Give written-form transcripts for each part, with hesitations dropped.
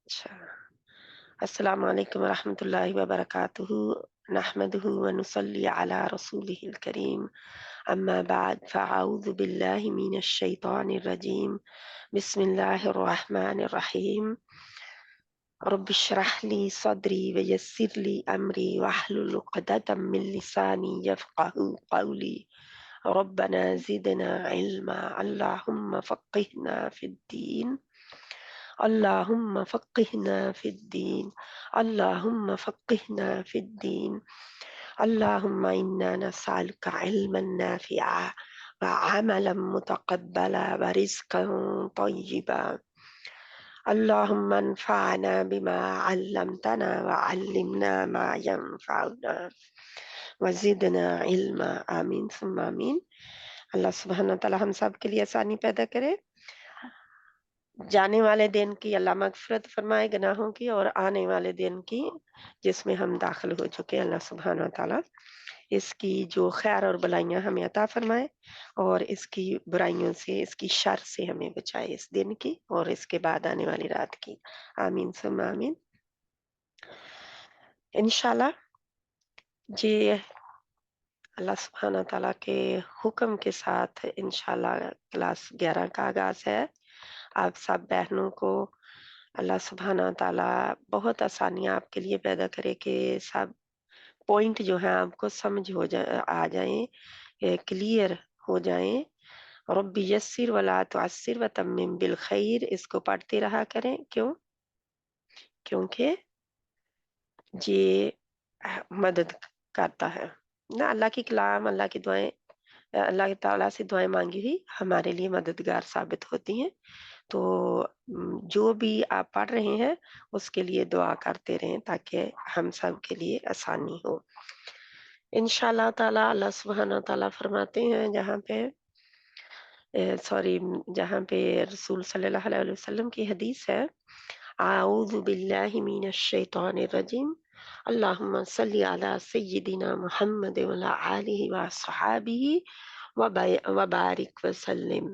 अच्छा। अस्सलामु अलैकुम वरहमतुल्लाहि वबरकातुहू। नहमदुहु व नुसल्ली अला रसूलिहिल करीम। अम्मा बाद फ़अऊज़ु बिल्लाहि मिनश शैतानिर रजीम। बिस्मिल्लाहिर रहमानिर रहीम। रब्बि इश्रह ली सदरी व यस्सिर ली अमरी वहलुल उक़दतम मिन लिसानी यफ़क़हू क़ौली। रब्बना ज़िदना इल्मा। अल्लाहुम्मा फ़क़्क़िहना फ़िद्दीन। अल्लाहुम्मा फ़क़्क़िहना फ़िद्दीन। अल्लाहुम्मा फ़क़्क़िहना फ़िद्दीन। अल्लाहुम्मा इन्ना नस्अलुका इल्मन नाफ़िअ व अमलन मुतक़ब्बला व रिज़्क़न तय्यिबा। अल्लाहुम्मा अन्फ़अना बिमा अल्लमतना व अल्लिमना मा यंफ़अुना व ज़िदना इल्मा। आमीन सुम्मा आमीन। अल्लाह सुब्हानहू व तआला हम सब के लिए आसानी पैदा करे। जाने वाले दिन की अल्लाह मग़फ़िरत फ़रमाए गुनाहों की, और आने वाले दिन की जिसमें हम दाखिल हो चुके हैं, अल्लाह सुब्हानहू व तआला इसकी जो खैर और भलाइयाँ हमें अता फ़रमाए, और इसकी बुराइयों से, इसकी शर से हमें बचाए, इस दिन की और इसके बाद आने वाली रात की। आमीन सुम्मा आमीन। इंशाअल्लाह जी अल्लाह सुब्हानहू व तआला के हुक्म के साथ इंशाअल्लाह क्लास 11 का आगाज़ है। आप सब बहनों को अल्लाह सुब्हानहू व तआला बहुत आसानियाँ आपके लिए पैदा करे कि सब पॉइंट जो है आपको समझ आ जाएँ, क्लियर हो जाएँ। रब्बी यस्सिर वला तुअस्सिर व तम्मिम बिल खैर, इसको पढ़ते रहा करें। क्यों? क्योंकि ये मदद करता है ना। अल्लाह की कलाम, अल्लाह की दुआएं, अल्लाह ताला से दुआएं मांगी हुई हमारे लिए मददगार साबित होती हैं। तो जो भी आप पढ़ रहे हैं उसके लिए दुआ करते रहें ताकि हम सब के लिए आसानी हो। इंशाअल्लाह ताला अल्लाह सुब्हानहू व तआला फरमाते हैं जहाँ पे रसूल सल्लल्लाहु अलैहि वसल्लम की हदीस है, आऊज़ु बिल्लाहि मिनश शैतानिर रजीम। अल्लाहुम्मा सल्लि अला सय्यिदिना मुहम्मद व अला आलिहि व अस्हाबिहि व बारिक व सल्लिम।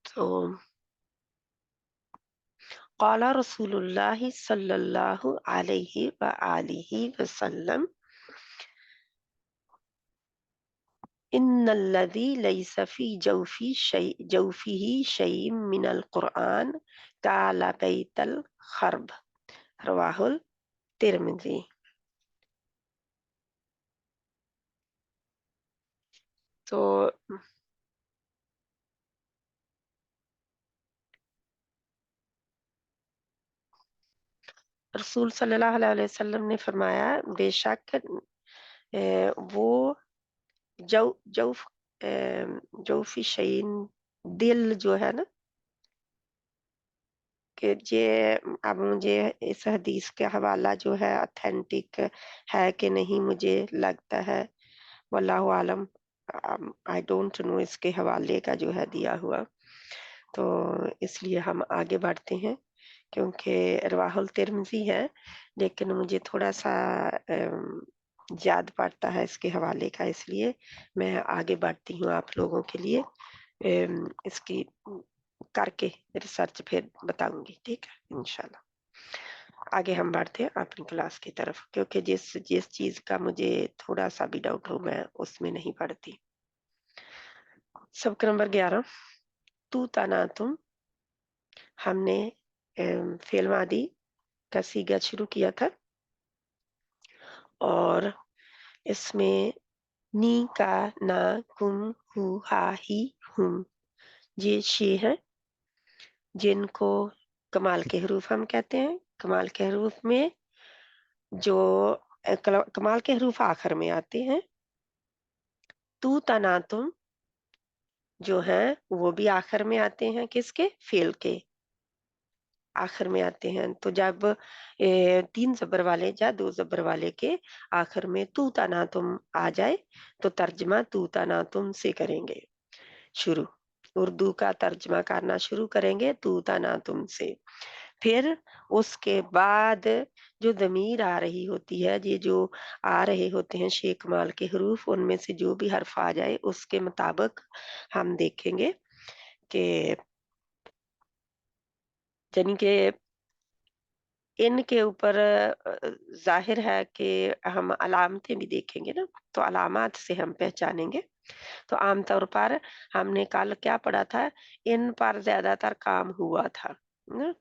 तो क़ाला रसूलुल्लाहि सल्लल्लाहु अलैहि व आलिहि वसल्लम, इन्नल्लज़ी लैसा फ़ी जौफ़िही शै'उम मिनल क़ुरआन काला बैतल खर्ब। रवाहुल तिर्मिज़ी। तो रसूल सल्लल्लाहु अलैहि वसल्लम ने फरमाया, बेशक वो जौ जौफ़ जौफ़ी शैइन, दिल जो है ना, कि ये अब मुझे इस हदीस का हवाला जो है ऑथेंटिक है कि नहीं मुझे लगता है, वल्लाहु आलम, आई डोंट नो इसके हवाले का जो है दिया हुआ। तो इसलिए हम आगे बढ़ते हैं क्योंकि रवाहुल तिर्मिज़ी है, लेकिन मुझे थोड़ा-सा याद पड़ता है इसके हवाले का, इसलिए मैं आगे बढ़ती हूँ आप लोगों के लिए इसकी करके रिसर्च फिर बताऊँगी, ठीक है? इंशाल्लाह। आगे हम बढ़ते हैं अपनी क्लास की तरफ, क्योंकि जिस जिस चीज़ का मुझे थोड़ा-सा भी डाउट हो मैं उसमें नहीं पढ़ती। सबक नंबर 11, तू तना तुम। हमने फ़िल मादी का सीगा शुरू किया था, और इसमें नी, का, ना, कुम, हु, हा, ही, हुम, ये 6 हैं जिनको कमाल के हरूफ हम कहते हैं। कमाल के हरूफ में जो कमाल के हरूफ आखिर में आते हैं। तू तना तुम जो हैं वो भी आखिर में आते हैं, किसके? फ़ेल के आखिर में आते हैं। तो जब 3 ज़बर वाले या 2 ज़बर वाले के आखिर में तू तना तुम आ जाए तो तर्जमा तू तना तुम से करेंगे शुरू। उर्दू का तर्जमा करना शुरू करेंगे तू तना तुम से। फिर उसके बाद जो ज़मीर आ रही होती है, ये जो आ रहे होते हैं शे कमाल के हरूफ, उनमें से जो भी हर्फ आ जाए उसके मुताबिक हम देखेंगे कि یعنی کہ ان کے اوپر ظاہر ہے کہ ہم علامتیں بھی دیکھیں گے نا، تو علامات سے ہم پہچانیں گے. تو عام طور پر ہم نے کل کیا پڑھا تھا، ان پر زیادہ تر کام ہوا تھا نا؟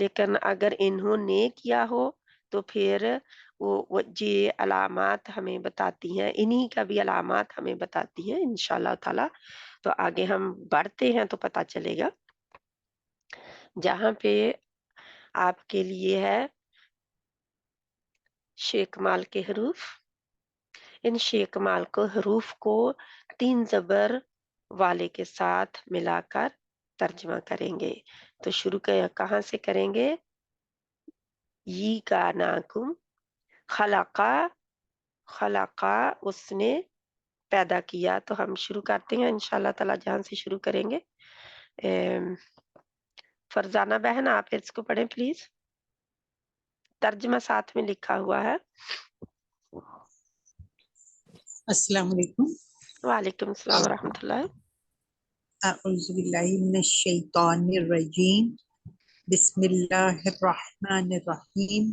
لیکن اگر انہوں نے کیا ہو تو پھر وہ یہ علامات ہمیں بتاتی ہیں، انہی کا بھی علامات ہمیں بتاتی ہیں انشاءاللہ تعالی. تو آگے ہم بڑھتے ہیں تو پتہ چلے گا. جہاں پہ آپ کے لیے ہے شیکمال کے حروف، ان شیکمال کو حروف کو 3 زبر والے کے ساتھ ملا کر ترجمہ کریں گے. تو شروع کہاں سے کریں گے؟ ی کا ناکم، خلقا، خلقا اس نے پیدا کیا. تو ہم شروع کرتے ہیں انشاءاللہ تعالی جہاں سے شروع کریں گے. فرزانہ بہن آپ اس کو پڑھیں پلیز، ترجمہ ساتھ میں لکھا ہوا ہے. السلام علیکم. وعلیکم السلام ورحمۃ اللہ. اعوذ باللہ من الشیطان الرجیم. بسم اللہ الرحمن الرحیم.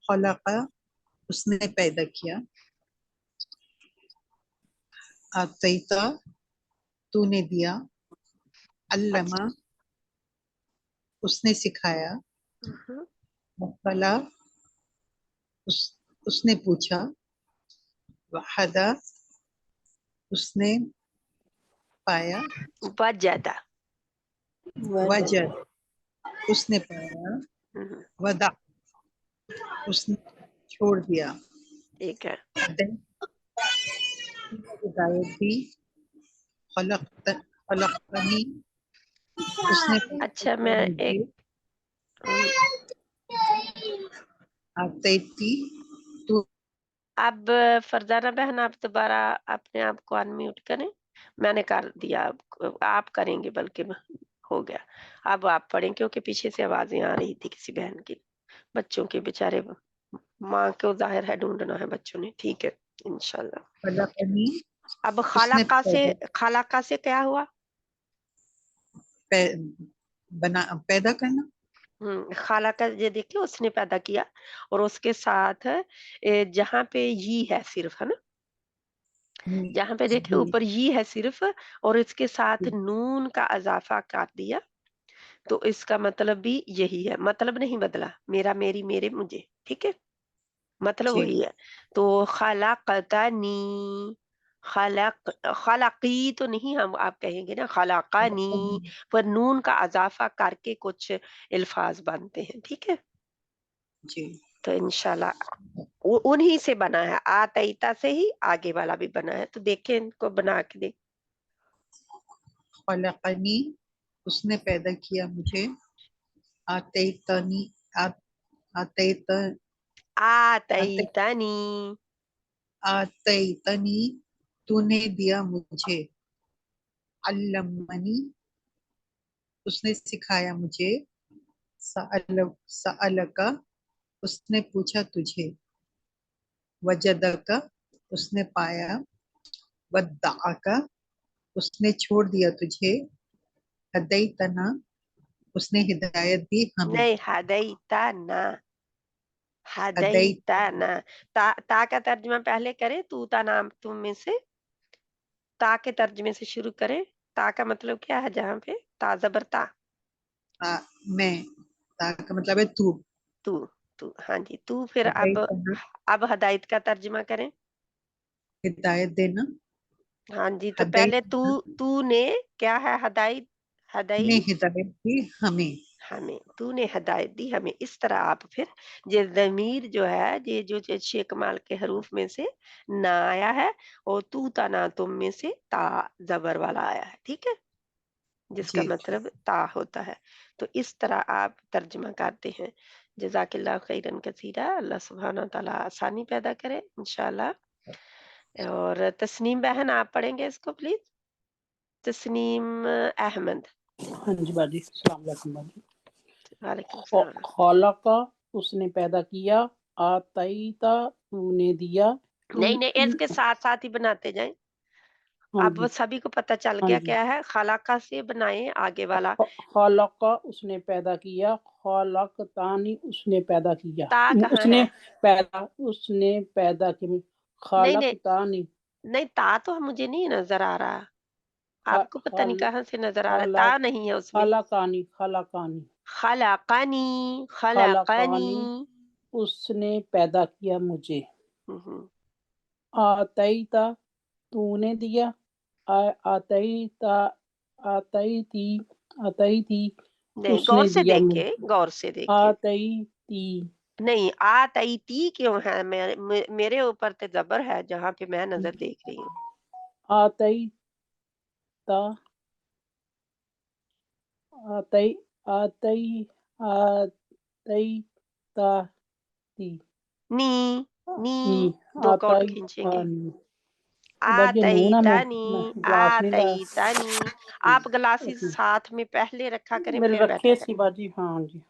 خلق اس نے پیدا کیا. آتیتا تو نے دیا. علامہ اس نے سکھایا. مطلع اس نے پوچھا. وحدہ اس نے پایا. وجدہ وجد اس نے پایا. ودع اس نے چھوڑ دیا. ٹھیک ہے. ہدایت دی. خلقتنی اس نے پیدا اچھا کیا میں مجھے. ایک آتیتی تو اب فرزانہ بہن آپ دوبارہ اپنے آپ کو انمیوٹ کریں. میں نے کر دیا، آپ کریں گے بلکہ ہو گیا. اب آپ پڑھیں کیونکہ پیچھے سے آوازیں آ رہی تھی کسی بہن کی. بچوں کے بیچارے ماں کو ظاہر ہے ڈھونڈنا ہے بچوں نے. ٹھیک ہے انشاءاللہ. خلقنی اب اس نے خالقہ سے کیا ہوا؟ پیدا کرنا. خالقہ یہ دیکھیں اس نے پیدا کیا، اور اس کے ساتھ جہاں پہ یہ ہے صرف ہے نا، جہاں پہ دیکھیں اوپر یہ ہے صرف، اور اس کے ساتھ نون کا اضافہ کر دیا. تو اس کا مطلب بھی یہی ہے، مطلب نہیں بدلا، میرا میری میرے مجھے. ٹھیک ہے، مطلب جی وہی ہے. تو خلقتنی، خلقی تو نہیں ہم آپ کہیں گے نا، خلقنی پر نون کا اضافہ کر کے کچھ الفاظ بنتے ہیں. ٹھیک ہے، جی تو انشاءاللہ انہی سے بنا ہے، آتیتا سے ہی آگے والا بھی بنا ہے. تو دیکھیں ان کو بنا کے دیکھ. خلقنی اس نے پیدا کیا مجھے. آتیتنی آتیتنی آتیتنی تو نے دیا مجھے. علمنی اس نے سکھایا مجھے. سألک اس نے پوچھا تجھے. وجدک اس نے پایا. ودعک اس نے چھوڑ دیا تجھے. ہدیتنا اس نے ہدایت دی ہمیں. نہیں، ہدیتنا، ہدیت ہدیتنا. تا کا ترجمہ پہلے کریں، تو تا نام تم میں سے تا کے ترجمے سے شروع کریں. تا کا مطلب کیا ہے جہاں پہ؟ تا زبر تا، میں. تا کا مطلب ہے تو. تو ہاں جی. تو پھر ہدیتنا اب ہدایت کا ترجمہ کریں. ہدایت دینا. ہاں جی، تو پہلے ہدیتنا تو نے کیا ہے؟ ہدایت، نے ہدایت ہدایت دی ہمیں. ہمیں، تو نے ہدایت دی ہمیں. اس طرح آپ پھر یہ ضمیر جو ہے، یہ جو شیکمال کے حروف میں سے نہ آیا ہے، اور تو تا نا تم میں سے تا زبر والا آیا ہے. ٹھیک ہے، جس کا جی مطلب تا ہوتا ہے. تو اس طرح آپ ترجمہ کرتے ہیں. جزاک اللہ خیرن کثیرا. اللہ سبحانہ تعالیٰ آسانی پیدا کرے انشاءاللہ. اور تسنیم بہن آپ پڑھیں گے اس کو پلیز. تسنیم احمد. ہاں جی باجی، السلام علیکم باجی. وعلیکم السلام. خلق اس نے پیدا کیا. آتیتا تو نے دیا. نہیں اس کے ساتھ ساتھ ہی بناتے جائیں. हाँ अब जी सभी को पता चल हाँ गया जी क्या है, खलाका से बनाए आगे वाला, खालका उसने पैदा किया, खालकतानी उसने पैदा किया, ता कहाँ उसने है? पैदा किया, नहीं नहीं खालकतानी नहीं, ता तो मुझे नहीं नजर आ रहा, आपको पता नहीं खाल कहाँ से नजर आ रहा है, खाला ता नहीं है उसमें। खालाकानी खालाकानी खलाकानी, खलाकानी। खालाकानी उसने पैदा किया मुझे, हम्म, आतईता तूने दिया, आतईता आतई थी नहीं, गौर उसने से दिया देखे, मुझे, गौर से देखे। आतई ती नहीं, आ तई ती क्यों है? मेरे ऊपर तो जबर है जहाँ पे मैं नजर देख रही हूँ। आतई ता आतई आतई आतई ता ती नी, नी, नी 2 कॉट आतई खींचेंगे। तानी। आ बाजी तई नूना मैं तानी, ग्लास आ नहीं तई तानी। आप ग्लासेस ला साथ में पहले रखा करें, मेरे फिर बैठा रखे सी करें। बाजी। हाँ जी,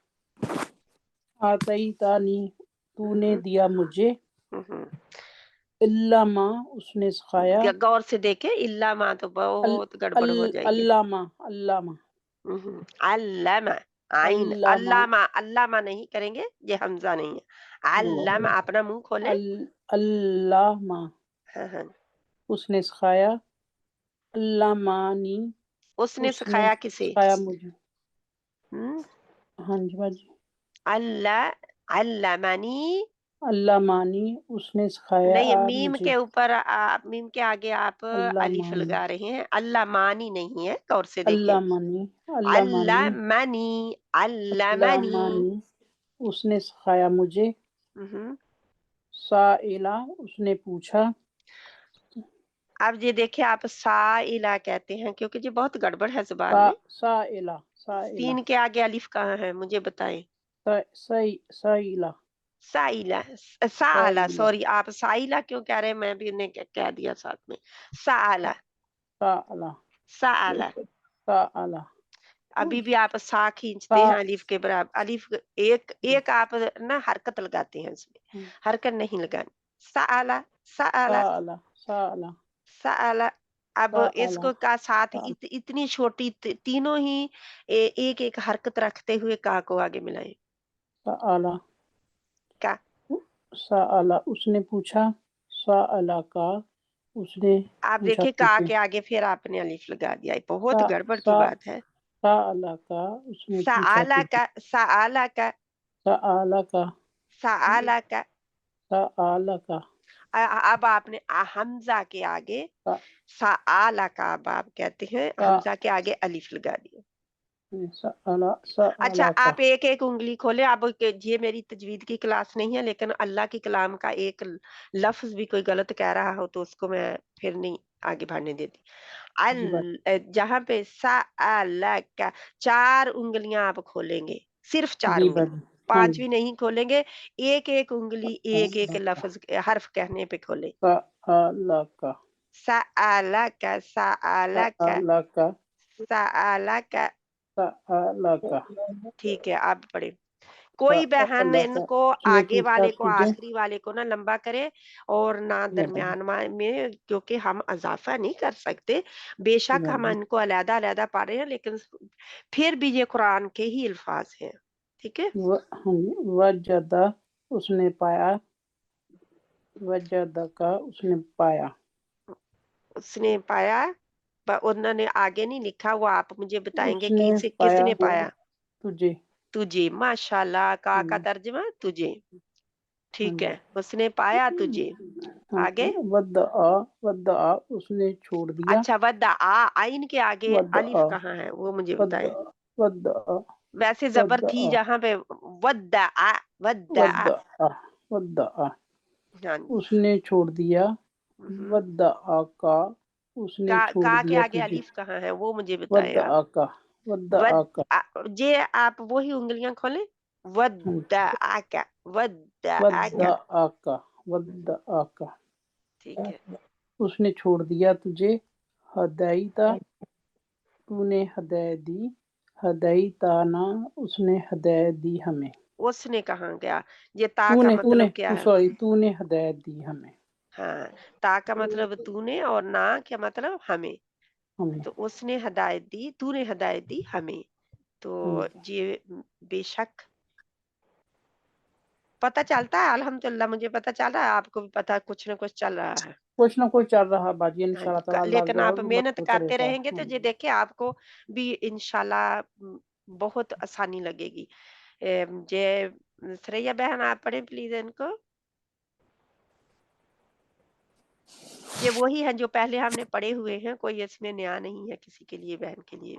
आतई तानी तूने हम्म, दिया मुझे, हम्म। इल्लामा उसने सिखाया, गौर से देखे, इल्ला माँ तो अल, बहुत गड़बड़ हो जाएगी। अल्लामा अल्लामा अल्लामा, आइन, अल्लामा अल्लामा, अल्लामा नहीं करेंगे, ये हमजा नहीं है। अल्लामा, अपना मुंह खोले। अल्लामा हाँ हाँ। उसने सिखाया, अल्लामानी उसने उसने सिखाया किसे? सिखाया मुझे। हम्म, हाँ जी बाजी, अल्लाह, अल्लामानी। अल्लामानी उसने सिखाया नहीं, मीम मुझे, के ऊपर मीम के आगे आप अलिफ अल्लामानी लगा रहे हैं, अल्लामानी नहीं है, गौर से देखें। अल्लामानी अल्लामानी अल्लामानी, अल्लामानी। अल्लामानी उसने सिखाया मुझे, हम्म। साइला उसने पूछा, अब ये देखिए, आप साइला कहते हैं क्योंकि ये बहुत गड़बड़ है जुबान में। साइला साइला सीन के आगे अलिफ कहाँ है, मुझे बताएं। साइला साइला, साला, साइला सॉरी, आप साइला क्यों कह रहे हैं, मैं भी उन्हें कह दिया साथ में। साला, साला साला। साला अभी भी आप सा खींचते हैं सा अलिफ के बराबर, अलिफ एक एक आप ना हरकत लगाते हैं इसमें, हरकत नहीं लगानी। साला, साला, साला साला साला। अब साला इसको का साथ साला इतनी छोटी तीनों ही एक एक हरकत रखते हुए का को आगे मिलाएं। साला का, साला उसने पूछा, साला का उसने आप पूछा देखिए, का मुझे, के आगे फिर आपने अलिफ लगा दिया, ये बहुत सा गड़बड़ की सा बात है। साला का उसने पूछा साला तुझे, का, साला का, साला का साला का। साला का अब आपने हमजा के आगे सा साला का, अब आप कहते हैं हमजा के आगे अलिफ लगा दिया। साला अच्छा, साला का आप एक एक उंगली खोले। अब ये मेरी तजवीद की क्लास नहीं है, लेकिन अल्लाह की कलाम का एक लफ्ज भी कोई गलत कह रहा हो तो उसको मैं फिर नहीं आगे बढ़ने देती। जी बात जहां पे सा का 4 उंगलियां आप खोलेंगे, सिर्फ 4 जी उंगली, बात हाँ जी, 5वीं नहीं खोलेंगे। एक एक उंगली एक एक लफ्ज हर्फ कहने पे खोले। साला का साला का, साला का, साला का साला का। साला का ठीक है, आप पढ़े। कोई बहन साला का इनको उसने आगे पूछा वाले को, तुझे, आखिरी वाले को ना लंबा करे और ना जी बात दरमियान में, क्योंकि हम इजाफा नहीं कर सकते। जी बेशक हम बात इनको अलहदा अलहदा पढ़ रहे हैं, लेकिन फिर भी ये कुरान के ही अल्फाज हैं। ठीक है। हाँ जी, वजदा उसने पाया, वजदा का उसने पाया, उसने पाया, उन्होंने आगे नहीं लिखा, वो आप मुझे बताएंगे उसने पाया किसने पाया? तुझे, तुझे, माशाल्लाह, का हाँ तर्जमा तुझे। ठीक जी है, उसने पाया तुझे। हाँ आगे। जी, वद्दा उसने छोड़ दिया, अच्छा, वद्दा आइन के आगे वद्दा अलिफ कहाँ है, वो मुझे वद्दा बताएं। वद्दा वैसे जबर वद्दा थी जहां पे, वद्दा, वद्दा। वद्दा वद्दा हाँ जी। उसने छोड़ दिया, हम्म। वद्दा का उसने छोड़ का के दिया आगे तुझे, अलिफ कहाँ है, वो मुझे बताएं आप। वद्दा का वद्दा वद का जे आप वही उंगलियां खोलें। वद्दा का, वद्दा वद्दा का। का वद्दा का ठीक है। उसने छोड़ दिया तुझे, हदायता तूने हदायत दी, हदायताना उसने हदायत दी हमें, उसने कहाँ गया? ये ता का तूने तूने मतलब क्या तू है? सॉरी तूने हदायत दी हमें, हाँ, ता का मतलब तूने और ना क्या मतलब हमें। हमें तो उसने हिदायत दी, तूने हिदायत दी हमें। तो ये बेशक पता चलता है, अल्हम्दुलिल्लाह मुझे पता चल रहा है, आपको भी पता कुछ न कुछ चल रहा है। कुछ ना कुछ चल रहा बाजी, हाँ जी, इंशाल्लाह ताला अल्लाह लेकिन जो है आप वो मेहनत मदद करते करेगा। रहेंगे तो ये देखिए आपको भी इंशाल्लाह बहुत आसानी लगेगी। जे श्रेया बहन आप पढ़ें प्लीज इनको। ये वही है जो पहले हमने पढ़े हुए हैं, कोई इसमें नया नहीं है किसी के लिए, बहन के लिए।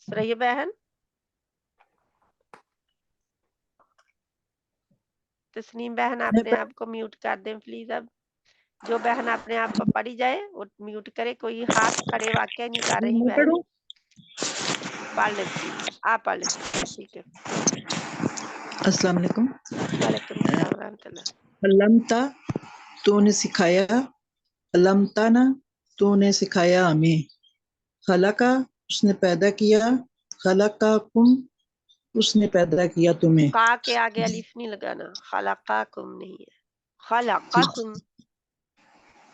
श्रेया बहन, तस्नीम बहन अपने आप को म्यूट कर दें प्लीज। अब जो बहन अपने आप को पढ़ी जाए वो म्यूट करे, कोई हाथ खड़े वाक्य नहीं कर रही मैं बहन। पढ़ूं? पढ़ ले प्लीज, आप पढ़ ले, ठीक है। अस्सलाम वालेकुम। वालेकुम सलाम रहमतुल्लाह। अल्लमता, तूने सिखाया। अल्लमताना, तूने सिखाया हमें। खलका, उसने पैदा किया। खलकाकुम, उसने पैदा किया तुम्हें। का के आगे अलिफ नहीं लगाना, खलकाकुम नहीं है, खलकाकुम।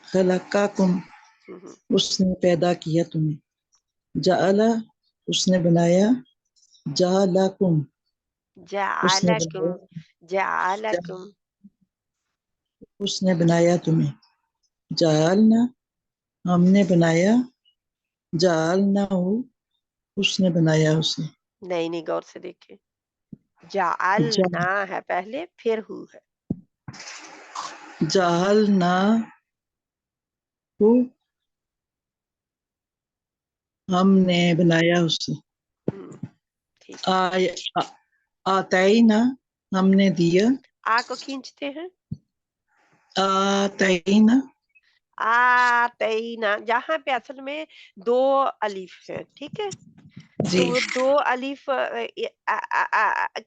खलकाकुम, हम्म, उसने पैदा किया तुम्हें। जाअला, उसने बनाया। जाअलाकुम, उसने जाअलकुम, बनाया। जाअलकुम। उसने बनाया तुम्हें। जाअलना, हमने बनाया। जाअलनाहु, उसने बनाया उसे। नहीं नहीं, गौर से देखे, जा, जाअलना है पहले, फिर हु है। जाअलनाहु, हमने बनाया उसे। ठीक है। आतैना, हमने दिया। आ को खींचते हैं, आतैना, आतैना, जहाँ पे असल में दो अलिफ है, ठीक है। जी तो वो दो अलिफ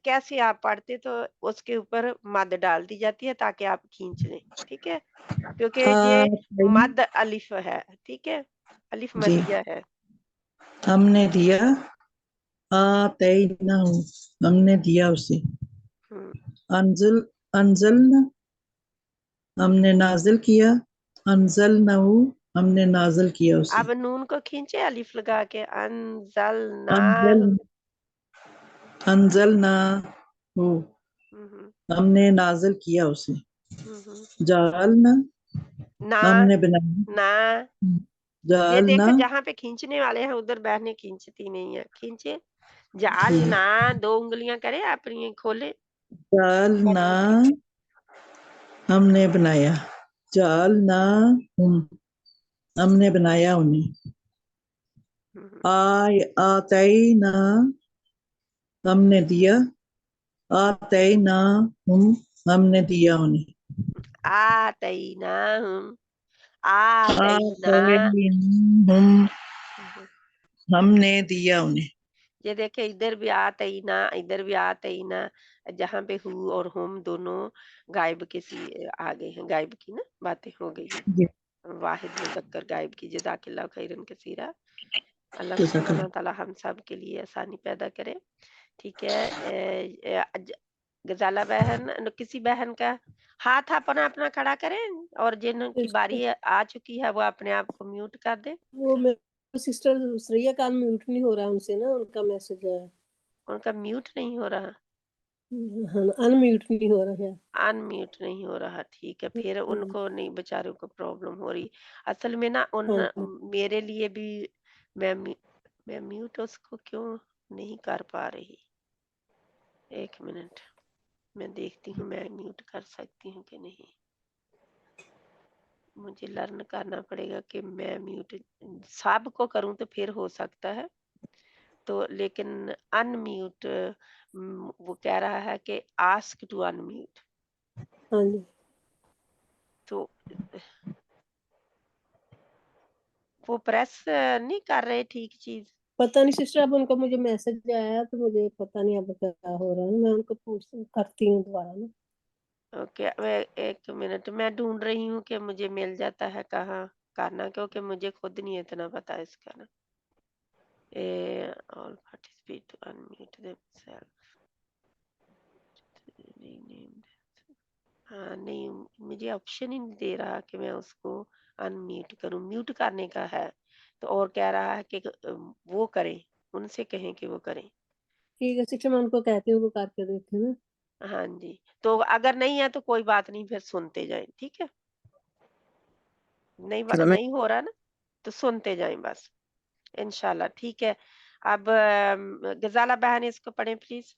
कैसे आप पढ़ते तो उसके ऊपर मद डाल दी जाती है ताकि आप खींच लें, ठीक है, क्योंकि ये आतैना, मद अलिफ है, ठीक है, अलिफ जी मदिया है। हमने दिया। आतैना, हमने दिया उसे। हम्म, अंजल, अंजलना, हमने नाजिल किया। अंजलनाहु, हमने नाजिल किया उसे। अब नून को खींचे अलिफ लगा के, अनजलना। अंजल, अंजलनाहु, हम्म, हमने नाजिल किया उसे। हम्म, जालना, ना हमने बनाया। ना, ये जालना, देखे जहाँ पे खींचने वाले हैं उधर बहने खींचती नहीं है, खींचे। जी जालना, दो उंगलियां करे अपनी, खोले जालना, बटन की। हमने बनाया। जालना, हमने बनाया उन्हें। हम्म, आतैना, हमने दिया। आतैना, हमने दिया उन्हें। आतैनाहुम, आतैना। आतैनाहुम, हम्म, हमने दिया उन्हें। ये देखे इधर भी आतैना, इधर भी आतैना, जहाँ पे हु और हुम दोनों गायब के सी आ गए हैं, गायब की ना बातें हो गई हैं। जी वाहिद मुजक्कर गायब की, जज़ाकिल्लाह खैरन कसीरा। अल्लाह जज़ाकल्लाह। सुब्हानहू व तआला हम सब के लिए आसानी पैदा करे, ठीक है। गजाला बहन, किसी बहन का हाथ अपना अपना खड़ा करें, और जिनकी बारी आ चुकी है वो अपने आप को म्यूट कर दे। वो मेरी सिस्टर श्रेया का म्यूट नहीं हो रहा उनसे ना, उनका मैसेज है, उनका म्यूट नहीं हो रहा, हाँ अनम्यूट नहीं हो रहा है। अनम्यूट नहीं हो रहा, ठीक है, फिर उनको नहीं, बेचारों को प्रॉब्लम हो रही। असल में ना उन हाँ मेरे लिए भी मैं मैं म्यूट उसको क्यों नहीं कर पा रही। एक मिनट, मैं देखती हूँ मैं म्यूट कर सकती हूँ कि नहीं। मुझे लर्न करना पड़ेगा कि मैं म्यूट सब को करूँ तो फिर हो सकता है। तो लेकिन अनम्यूट वो कह रहा है कि आस्क टू अनम्यूट, हाँ जी, तो वो प्रेस नहीं कर रहे ठीक चीज। पता नहीं सिस्टर, अब उनका मुझे मैसेज आया तो मुझे पता नहीं अब क्या हो रहा है, मैं उनको पूछ करती हूँ दोबारा ना। ओके, मैं एक मिनट मैं ढूंढ रही हूँ कि मुझे मिल जाता है कहाँ करना, क्योंकि मुझे खुद नहीं इतना पता इसका ना। All participate to unmute themselves, rename, ہاں نہیں مجھے آپشن ہی نہیں دے رہا کہ میں اس کو انمیوٹ کروں. میوٹ کرنے کا ہے تو اور کہہ رہا ہے کہ وہ کریں, ان سے کہیں کہ وہ کریں. ٹھیک ہے سسٹر میں ان کو کہتی ہوں وہ کر کے دیکھیں نا. ہاں جی, تو اگر نہیں ہے تو کوئی بات نہیں, پھر سنتے جائیں. ٹھیک ہے, چلو میں نہیں ہو رہا نا تو سنتے جائیں بس انشاءاللہ. ٹھیک ہے, اب غزالہ بہن اس کو پڑھیں پلیز.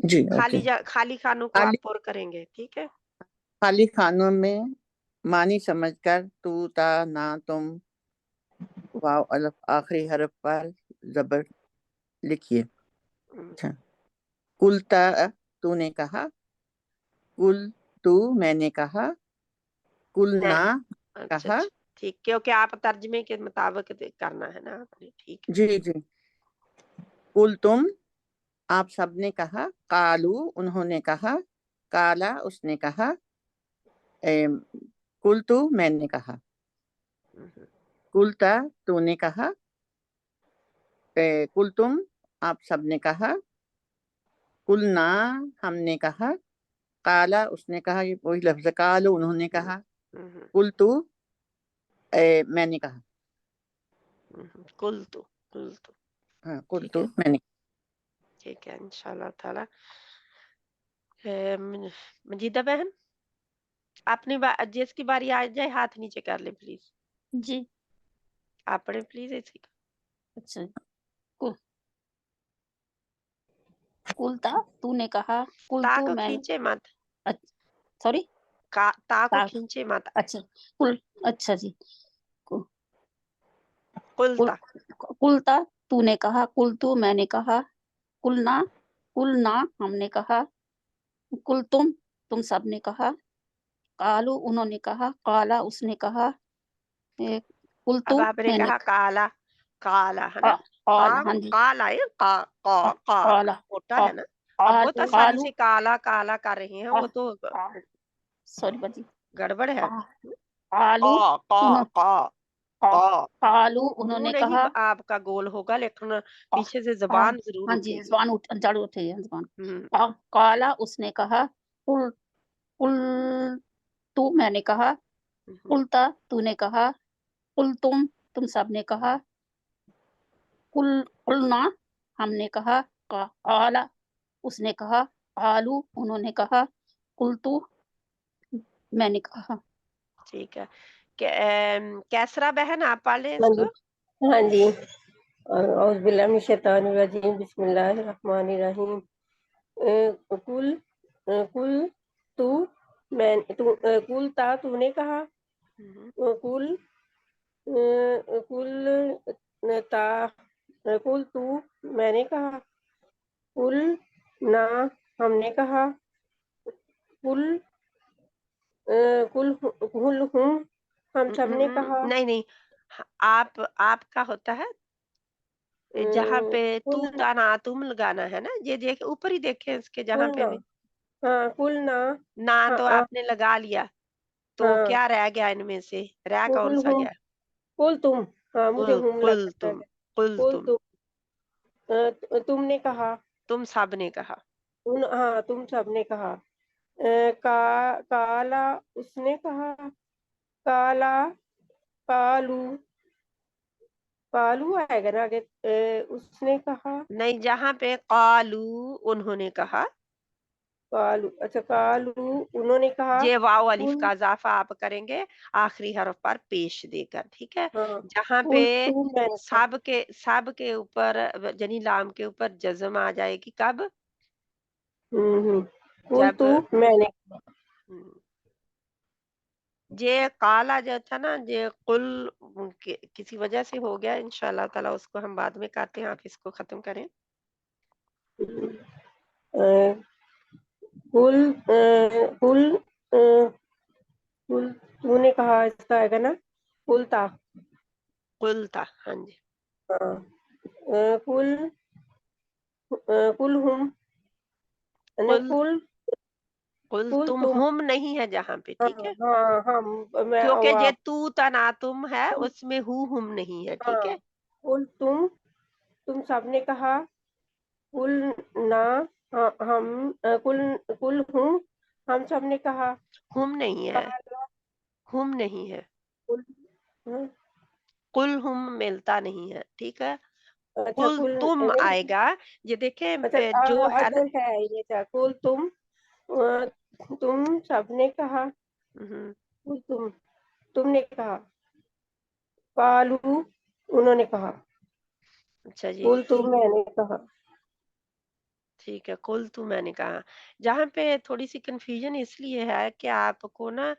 G okay. خالی خانوں کو آپ پر کریں گے. ٹھیک ہے, خالی خانوں میں معنی سمجھ کر تو تا نا تم واو الف آخری حرف پر زبر لکھیے. اچھا, کلتا تو نے کہا, کل تو میں نے کہا, کل نہ اچھا کہا. ٹھیک, کیونکہ آپ ترجمے کے مطابق کرنا ہے نا آپ نے. ٹھیک ہے, جی جی. کل تم آپ سب نے کہا, قالو انہوں نے کہا, کالا اس نے کہا, کل تو میں نے کہا, کلتا تو نے کہا, کل تم آپ سب نے کہا, کلنا ہم نے کہا, کالا اس نے کہا, یہ وہی لفظ ہے, کالو انہوں نے کہا, کل تو میں نے کہا. کل تو ہاں کل ٹھیک تو ہے, میں نے. ٹھیک ہے انشاءاللہ تعالی. مجیدہ بہن آپ نے جس کی باری آ جائے ہاتھ نیچے کر لیں پلیز. جی آپ پڑھیں پلیز اسی کا. اچھا, کلتا تو نے کہا, کل تا تو کو میں, کھینچے مت, سوری تا کو کھینچے مت. اچھا کل, اچھا جی, قلتا کلتا تو نے کہا, کل تو میں نے کہا, کلنا ہم نے کہا, کل تم سب نے کہا, قالو انہوں نے کہا, قالا اس نے کہا, کل اب تو آپ نے میں نے کہا کالا ہے نا, قال, ہاں جی, کالا ہے, قالا, موٹا ہے نا. اب بہت آسانی قالو, سے کالا کر رہے ہیں, وہ تو سوری بجی, گڑبڑ ہے. قالو قالو انہوں نے نہیں کہا, آپ کا گول ہوگا, لیکن پیچھے سے زبان ضرور ہاں اٹھے جی گی. زبان جڑ اٹھے گی زبان. قالا اس نے کہا, قل تو میں نے کہا, قلتا تو نے کہا, قل تم سب نے کہا, قلنا ہم نے کہا, قالا اس نے کہا, قالو انہوں نے کہا, قلتو میں نے کہا. ٹھیک ہے, کیسرا بہن آپ پڑھ لیں اس ہاں کو. جی ہاں جی, اعوذ باللہ من الشیطان الرجیم, بسم اللہ الرحمن الرحیم. کل تو میں, کل تا تو نے کہا, کل تو میں نے کہا, کل نہ ہم نے کہا, کل ہم سب نے کہا. نہیں آپ کا ہوتا ہے جہاں پہ تو کل تا نا تم لگانا ہے نا, یہ دیکھ اوپر ہی دیکھیں اس کے جہاں پہ بھی ہاں کل نہ تو آپ نے لگا لیا, تو ہاں کیا رہ گیا ان میں سے, کون سا گیا. کل تم, ہاں مجھے ہم قل لگا تم, کل تم نے کہا, تم سب نے کہا. ہاں تم سب نے کہا. کالا اس نے کہا, کالا کالو آئے گا نا آگے, اس نے کہا, نہیں جہاں پہ قالو انہوں نے کہا, کالو, اچھا کالو انہوں نے کہا, یہ واو الف کا اضافہ آپ کریں گے آخری حرف پر پیش دے کر. ٹھیک ہے, ہاں جہاں پہ کل تو میں نے کہا. سب کے اوپر یعنی لام کے اوپر جزم آ جائے گی کب, کل جب تو میں نے, یہ کالا جو تھا نا, یہ قل کسی وجہ سے ہو گیا, انشاءاللہ تعالی اس کو ہم بعد میں کرتے ہیں, آپ اس کو ختم کریں. کل تو نے کہا, اس کا آئے گا نا کلتا. قلتا, ہاں جی, ہاں کل ہم, قل تم ہم نہیں ہے جہاں پہ. ٹھیک ہے, ہاں ہاں میں کیونکہ یہ تو تنا تم ہے, اس میں ہم نہیں ہے. ٹھیک ہاں ہے, کل تم سب نے کہا, کل نہ ہم, کل ہوں हम सब ने कहा, हुम नहीं है, काला हुम नहीं है, कुल, हाँ, कुल हुम मिलता नहीं है, ठीक है। अच्छा कुल कुल तुम नहीं, आएगा, ये देखे अच्छा जो है ना। अगर है ये था कुल तुम सबने कहा, हम्म, कुल तुमने कहा, कालू उन्होंने कहा, अच्छा जी, कुल तुम मैंने कहा। ठीक है, कुल तू मैंने कहा। जहाँ पे थोड़ी सी कंफ्यूजन इसलिए है कि आपको ना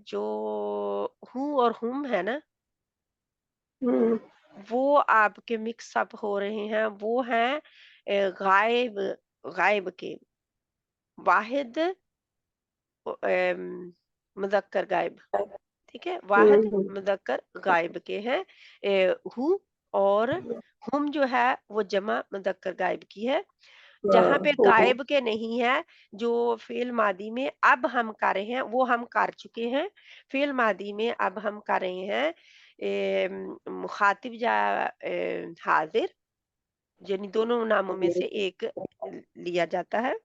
जो हूँ और हुम है ना, हम्म, वो आपके मिक्स अप हो रहे हैं। वो हैं गायब, गायब के वाहिद, मुदक्कर गायब, ठीक है। वाहिद हम्म, मुदक्कर गायब के हैं हु, और हुम जो है वो जमा मुदक्कर गायब की है। जहाँ पे गायब के नहीं है, जो फेल मादी में अब हम कर रहे हैं वो हम कर चुके हैं। फेल मादी में अब हम कर रहे हैं मुखातिब या हाजिर, यानी दोनों नामों में से एक लिया जाता है।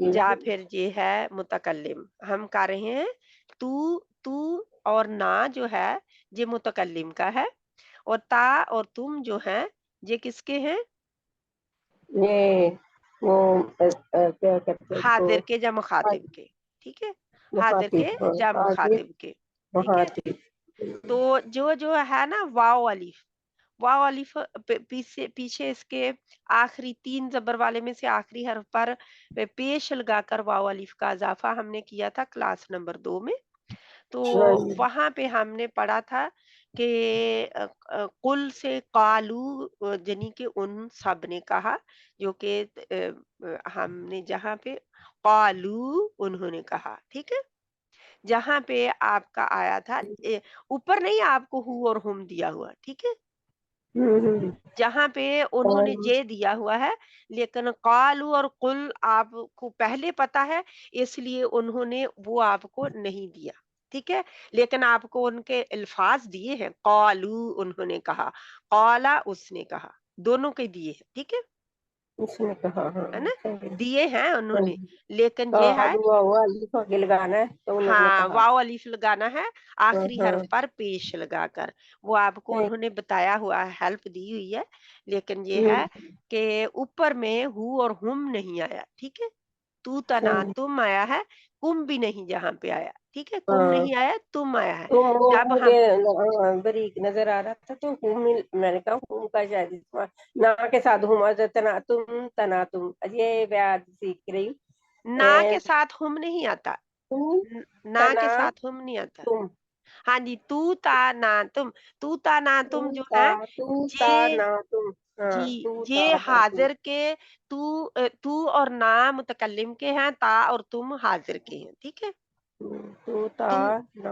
या फिर ये है मुतकल्लिम, हम कर रहे हैं तू, तू और ना जो है ये मुतकल्लिम का है, और ता और तुम जो है ये किसके हैं, ये वो क्या कहते हैं उसको, हाजिर के या मुखातिब के, ठीक है। हाजिर के मुखातिब, या हाँ, हाजिर मुखातिब के, ठीक है। मुखातिब, तो जो है ना वाव अलिफ, वाव अलिफ पीछे पीछे इसके आखिरी 3 जबर वाले में से आखिरी हर्फ पर पेश लगाकर वाव अलिफ का इजाफा हमने किया था क्लास नंबर 2 में। तो हाँ जी, वहां पे हमने पढ़ा था कि कुल से कालू, जनी के उन सब ने कहा, जो कि हमने जहाँ पे कालू उन्होंने कहा, ठीक है। जहाँ पे आपका आया था ऊपर नहीं आपको हु और हुम दिया हुआ, ठीक है। हम्म, जहाँ पे उन्होंने और जे दिया हुआ है, लेकिन कालू और कुल आपको पहले पता है, इसलिए उन्होंने वो आपको नहीं दिया, ठीक है। लेकिन आपको उनके अल्फाज दिए हैं, कालू उन्होंने कहा, काला उसने कहा, दोनों के दिए हैं, ठीक है, उसने कहा, हाँ है ना, सही है, दिए हैं हाँ उन्होंने। जी, लेकिन ये है, कालू हुआ अलिफ आगे लगाना है तो उन्होंने हाँ, कहा, वाव अलिफ लगाना है हाँ आखिरी हर्फ हाँ, पर पेश लगाकर, वो आपको सही, उन्होंने बताया हुआ है, हेल्प दी हुई है। लेकिन ये है हम्म, कि ऊपर में हु और हुम नहीं आया, ठीक है। तू तना सही, तुम आया है, कुम भी नहीं जहाँ पे आया, ठीक है, कुम हाँ, नहीं आया, तुम आया है। तो वो जब मुझे हम बारीक नजर आ रहा था तो मैंने कहा हुम का शायद इस्तेमाल ना के साथ हुमा तना तुम ये व्याज सीख रही हूँ। ना के साथ हुम नहीं आता, तुम ना तना के साथ हुम नहीं आता। तुम, हाँ जी, तू ता ना तुम, तू ता ना तुम जो है तू ता ये, ना तुम, हाँ जी, तू ता ये ना तुम, हाजिर के तू और ना मुतकल्लिम के हैं, ता और तुम हाजिर के हैं, ठीक है। तू ता तू, ना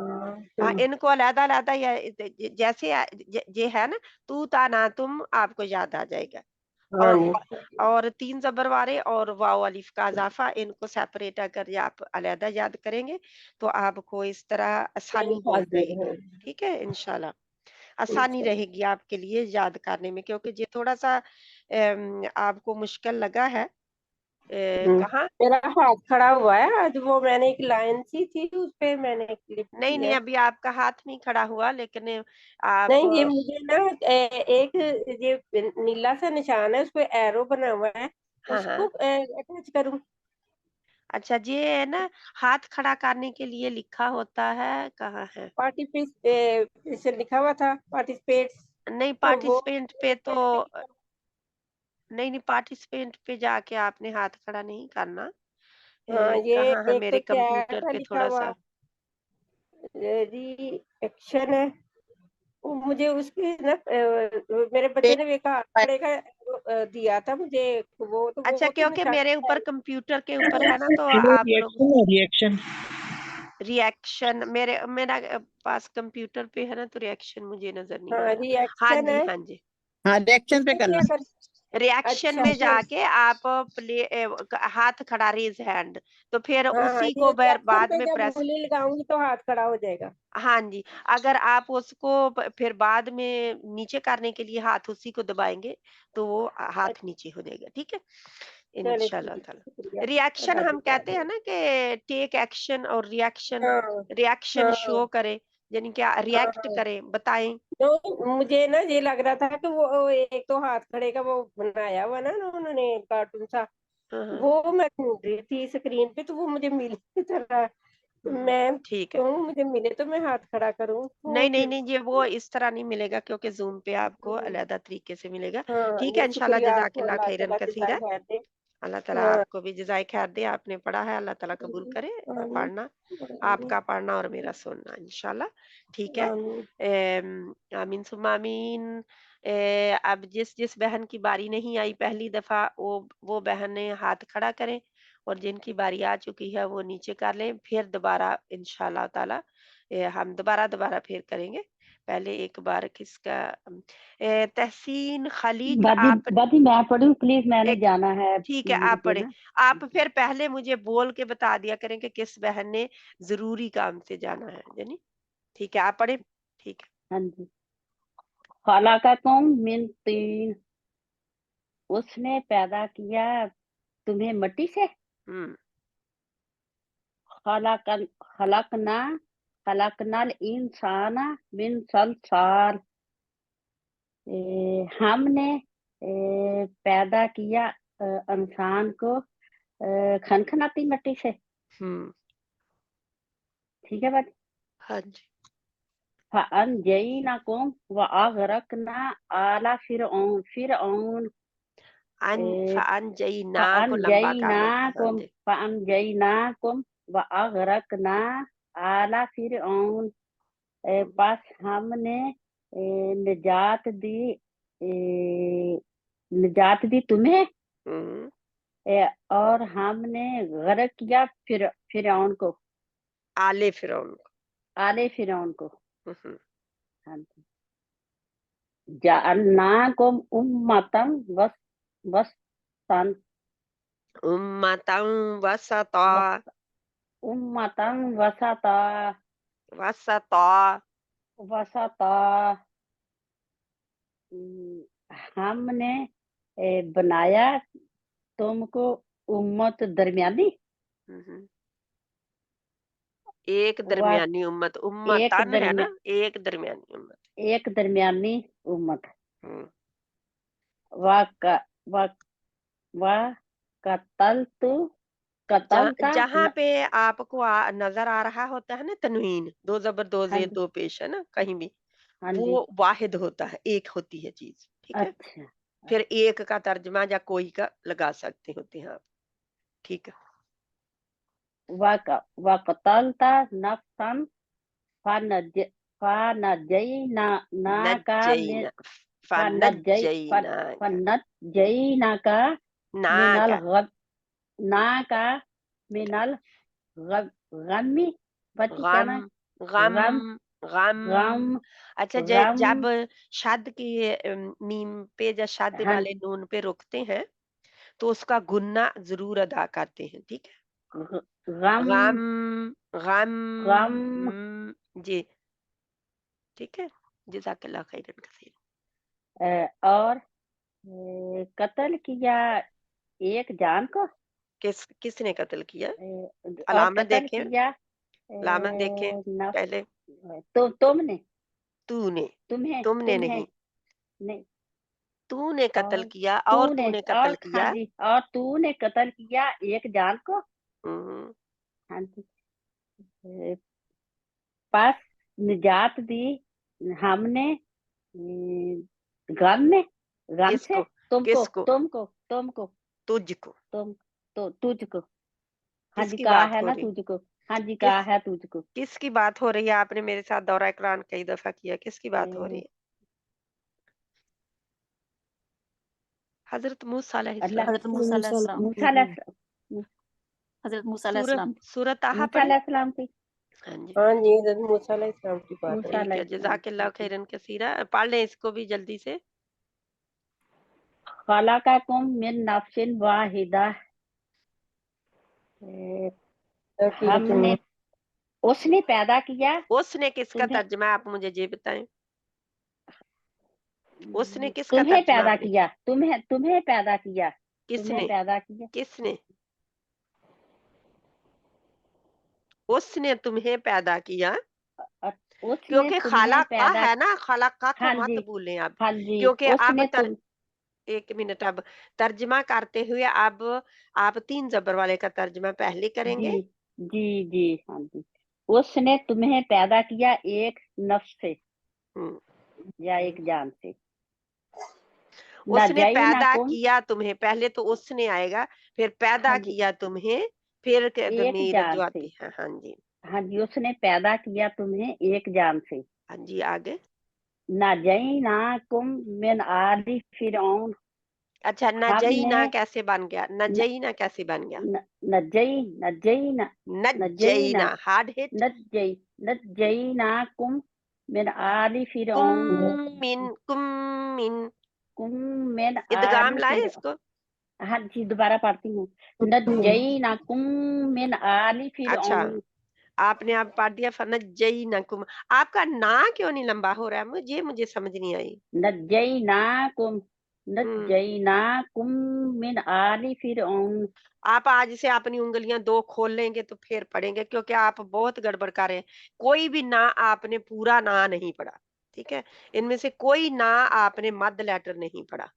हाँ, तुम, इनको अलग अलग या जैसे ये है ना, तू ता ना तुम आपको याद आ जाएगा। हाँ और जी, और 3 जबर वाले और वाव अलिफ का इजाफा, इनको सेपरेट अगर आप अलहदा याद करेंगे तो आपको इस तरह फिर आसानी हो हाजिर जाएगी, है, ठीक है, इंशाल्लाह आसानी इंशाल्लाह। रहेगी आपके लिए याद करने में, क्योंकि ये थोड़ा सा आपको मुश्किल लगा है। कहाँ, मेरा हाथ खड़ा हुआ है आज, वो मैंने एक लाइन सी थी उस पे मैंने क्लिक नहीं की नहीं, है। अभी आपका हाथ नहीं खड़ा हुआ, लेकिन आप नहीं ये मुझे ना एक ये नीला सा निशान है उस पे एरो बना हुआ है, हाँ उसको हाँ, अटैच करूं। अच्छा, ये है ना, हाथ खड़ा करने के लिए लिखा होता है, कहाँ है, पार्टिसिपेट लिखा हुआ था, पार्टिसिपेट, नहीं तो वो पार्टिसिपेंट पे तो, कैसे लिखा? नहीं नहीं, पार्टिसिपेंट पे जाके आपने हाथ खड़ा नहीं करना। हाँ ये कहाँ है एक तो मेरे कंप्यूटर चैट पे लिखा थोड़ा हुआ, सा, रिएक्शन है, वो मुझे उसकी ना मेरे बच्चे ने एक हाथ खड़े का दिया था मुझे, अच्छा, वो तो क्योंकि निशान मेरे है। ऊपर कंप्यूटर के ऊपर है ना, तो वो आप लोग रिएक्शन है रिएक्शन। रिएक्शन, मेरा पास कंप्यूटर पे है ना, तो रिएक्शन मुझे नजर नहीं आ हाँ रहा। हाँ रिएक्शन जी, है, हाँ जी, हाँ, रिएक्शन पे इसमें करना। क्या कर, रिएक्शन अच्छा में तो जाके आप हाथ खड़ा, रेज हैंड, तो फिर हाँ उसी ये को रिएक्शन बाद पे में जब प्रेस, उंगली लगाऊंगी तो हाथ खड़ा हो जाएगा। हाँ जी, अगर आप उसको फिर बाद में नीचे करने के लिए हाथ उसी को दबाएंगे तो वो हाथ नीचे हो जाएगा, ठीक है। इंशाल्लाह ताला। रिएक्शन हम कहते हैं ना कि टेक एक्शन और रिएक्शन शो करे, यानी क्या रिएक्ट करें, बताएं। तो मुझे ना ये लग रहा था कि वो एक तो हाथ खड़े का वो बनाया हुआ ना उन्होंने कार्टून सा, वो मैं ढूंढ रही थी स्क्रीन पे, तो वो मुझे मिली तरह, मैं ठीक है, कहूँ मुझे मिले तो मैं हाथ खड़ा करूँ। नहीं नहीं नहीं, ये वो इस तरह नहीं मिलेगा क्योंकि जूम पे आपको अलग तरीके से मिलेगा। हाँ, ठीक है, इंशाल्लाह शुक्रिया, आपको जज़ाकिल्लाह अल्लाह खैरन ताला कसीरा। जज़ाए खैर दे। अल्लाह ताला हाँ, आपको भी जज़ाए खैर दे। आपने पढ़ा है, अल्लाह ताला कबूल करे पढ़ना, आपका पढ़ना और मेरा सुनना इंशाल्लाह। ठीक है, आमीन सुम्मा आमीन। अब जिस जिस बहन की बारी नहीं आई पहली दफा, वो बहनें हाथ खड़ा करें, और जिनकी बारी आ चुकी है वो नीचे कर लें। फिर दोबारा इंशाल्लाह ताला हम दोबारा फिर करेंगे। पहले एक बार किसका, तहसीन खलीक, आप दादी मैं पढ़ूं प्लीज, मैंने एक, जाना है ठीक है टीवी आप पे पढ़े। ना। आप फिर पहले मुझे बोल के बता दिया करें कि किस बहन ने जरूरी काम से जाना है, यानी ठीक है आप पढ़े। ठीक है, हाँ जी। खलाक़कुम मिन तीन, उसने पैदा किया तुम्हें मिट्टी से। खलकन खलकना खलकनल इंसाना मिन सलसाल, हमने पैदा किया इंसान को खनखनाती मिट्टी से। ठीक है बात। हाँ जी। फअनजयनाकुम व अगरकना आला फिरऔन, फिरऔन फअनजयना को लंबा कर लें। हाँ जी। फअनजयनाकुम व अगरकना आला फिरऔन, बस हमने निजात दी तुम्हें, और हमने गर्क किया फिरौन को, आले फिरौन को। हाँ जी। जअलनाकुम उम्मतन वसतन, उम्मतन वसता, उम्मतन वसता, वसता, वसता, हमने बनाया तुमको उम्मत दरमियानी, एक दरमियानी उम्मत, उम्मतन है ना, एक दरमियानी उम्मत, एक दरमियानी उम्मत। जहाँ पे आपको नजर आ रहा होता है ना तनवीन, दो जबर दो जेर दो पेश है ना कहीं भी, वो वाहिद होता है, एक होती है चीज। ठीक है, अच्छा। फिर एक का तर्जमा या कोई का लगा सकते होते हैं आप। ठीक है, वक़तलता नफ्सन फनज्जयनाका मिनल गम्मी, गम। अच्छा, जब शद की मीम पे या शद वाले नून पे रुकते हैं तो उसका गुन्ना जरूर अदा करते हैं। ठीक है, गम गम जी। ठीक है, जज़ाकल्लाह खैरन कसीर। और कत्ल किया एक जान को। किसने कत्ल किया? अलामत देखें, अलामत देखें पहले। तुमने, तुमने नहीं, तूने कत्ल किया, और तूने कत्ल किया। हाँ जी, और तूने कत्ल किया एक जान को। हाँ जी। पास निजात दी हमने गम में, गम से तुमको तुझको। हाँ जी, कहा है ना तुझको। हाँ जी, कहा है तुझको। किसकी बात हो रही है? आपने मेरे साथ दौरा इकरान कई दफा किया, किसकी बात हो रही है? हजरत मूसा अलैहिस्सलाम। सूरत ताहा पढ़े। हाँ जी, हाँ जी, हज़रत मूसा अलैहिस्सलाम की बात है। ठीक है, जज़ाकल्लाह खैरन कसीरा। पढ़ लें इसको भी जल्दी से। खलक़कुम मिन नफ्सिन वाहिदा, हमने, उसने पैदा किया। उसने किसका तर्जमा आप मुझे ये बताएं? उसने किसका तुम्हें तर्जमा पैदा किया, तुम्हें पैदा किया। किसने पैदा किया, किसने उसने तुम्हें पैदा किया, उसने क्योंकि तुम्हें खाला का पैदा, है ना, खाला का तो हाँ मत जी, भूलें आप, हाँ जी, क्योंकि अब उसने एक मिनट, अब तर्जमा करते हुए अब आप 3 जबर वाले का तर्जमा पहले करेंगे। जी जी, हाँ जी। उसने तुम्हें पैदा किया एक नफ्स से या एक जान से। उसने पैदा नजैनाकुम, किया तुम्हें, पहले तो उसने आएगा, फिर पैदा हाँ जी, किया तुम्हें, फिर एक दमीर जान जो से, आती है। हाँ जी, हाँ जी, उसने पैदा किया तुम्हें एक जान से। हाँ जी, आगे। नजैनाकुम मिन आलि फिरौन, अच्छा, नजईना हमने कैसे बन गया, नजईना कैसे बन गया, नजैना नजईना हार्ड हिट, नजैनाकुम मिन आलि कुम फिरौन, कुम मिन, कुम मिन इदगाम आलि लाए फिरौन। इसको। हाँ जी, दोबारा पढ़ती हूँ। नजैनाकुम मिन आलि अच्छा, फिरौन, आपने आप पढ़ दिया फनजईनाकुम, आपका ना क्यों नहीं लंबा हो रहा है, मुझे समझ नहीं आई। नजैनाकुम नजैनाकुम मिन आलि फिरौन। आप आज से अपनी उंगलियां 2 खोल लेंगे तो फिर पढ़ेंगे, क्योंकि आप बहुत गड़बड़ कर रहे हैं। कोई भी ना आपने पूरा ना नहीं पढ़ा, ठीक है, इनमें से कोई ना आपने मद लेटर नहीं पढ़ा,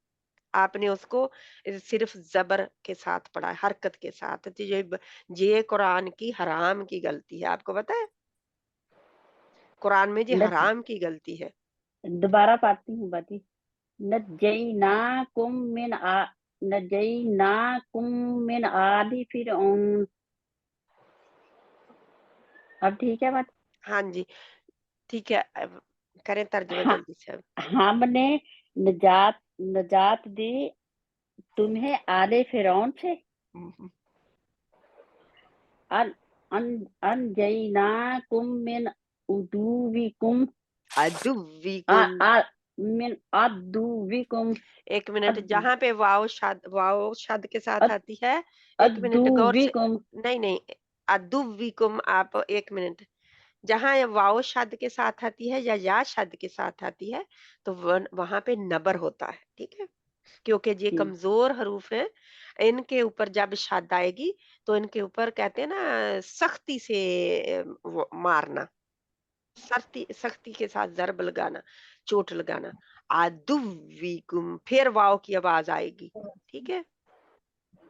आपने उसको सिर्फ जबर के साथ पढ़ा है, हरकत के साथ। तो ये कुरान की हराम की गलती है, आपको पता है, कुरान में ये हराम की गलती है। दोबारा पढ़ती हूँ बाजी। नजैनाकुम मिन नजैनाकुम मिन आलि फिरौन। अब ठीक है बात। हाँ जी, ठीक है, अब करें तर्जुमा हाँ, जल्दी से अब। हमने नजात नजात दी तुम्हें आले फिरौन से। अन अन अनजैनाकुम मिन उदुविकुम अदुव्विकुम, मिन अदुविकुम। एक मिनट, जहाँ पे वाव शब्द के साथ आती है, एक मिनट गौर से, अदुविकुम, नहीं नहीं, अदुव्विकुम, आप एक मिनट, जहाँ ये वाव शब्द के साथ आती है या शब्द के साथ आती है, तो वहां पे नबर होता है, ठीक है, क्योंकि ये कमजोर हरूफ है, इनके ऊपर जब शद आएगी तो इनके ऊपर कहते हैं ना सख्ती से मारना, सख्ती के साथ जरब लगाना, चोट लगाना। आदुव्विकुम, फिर वाव की आवाज आएगी, ठीक है,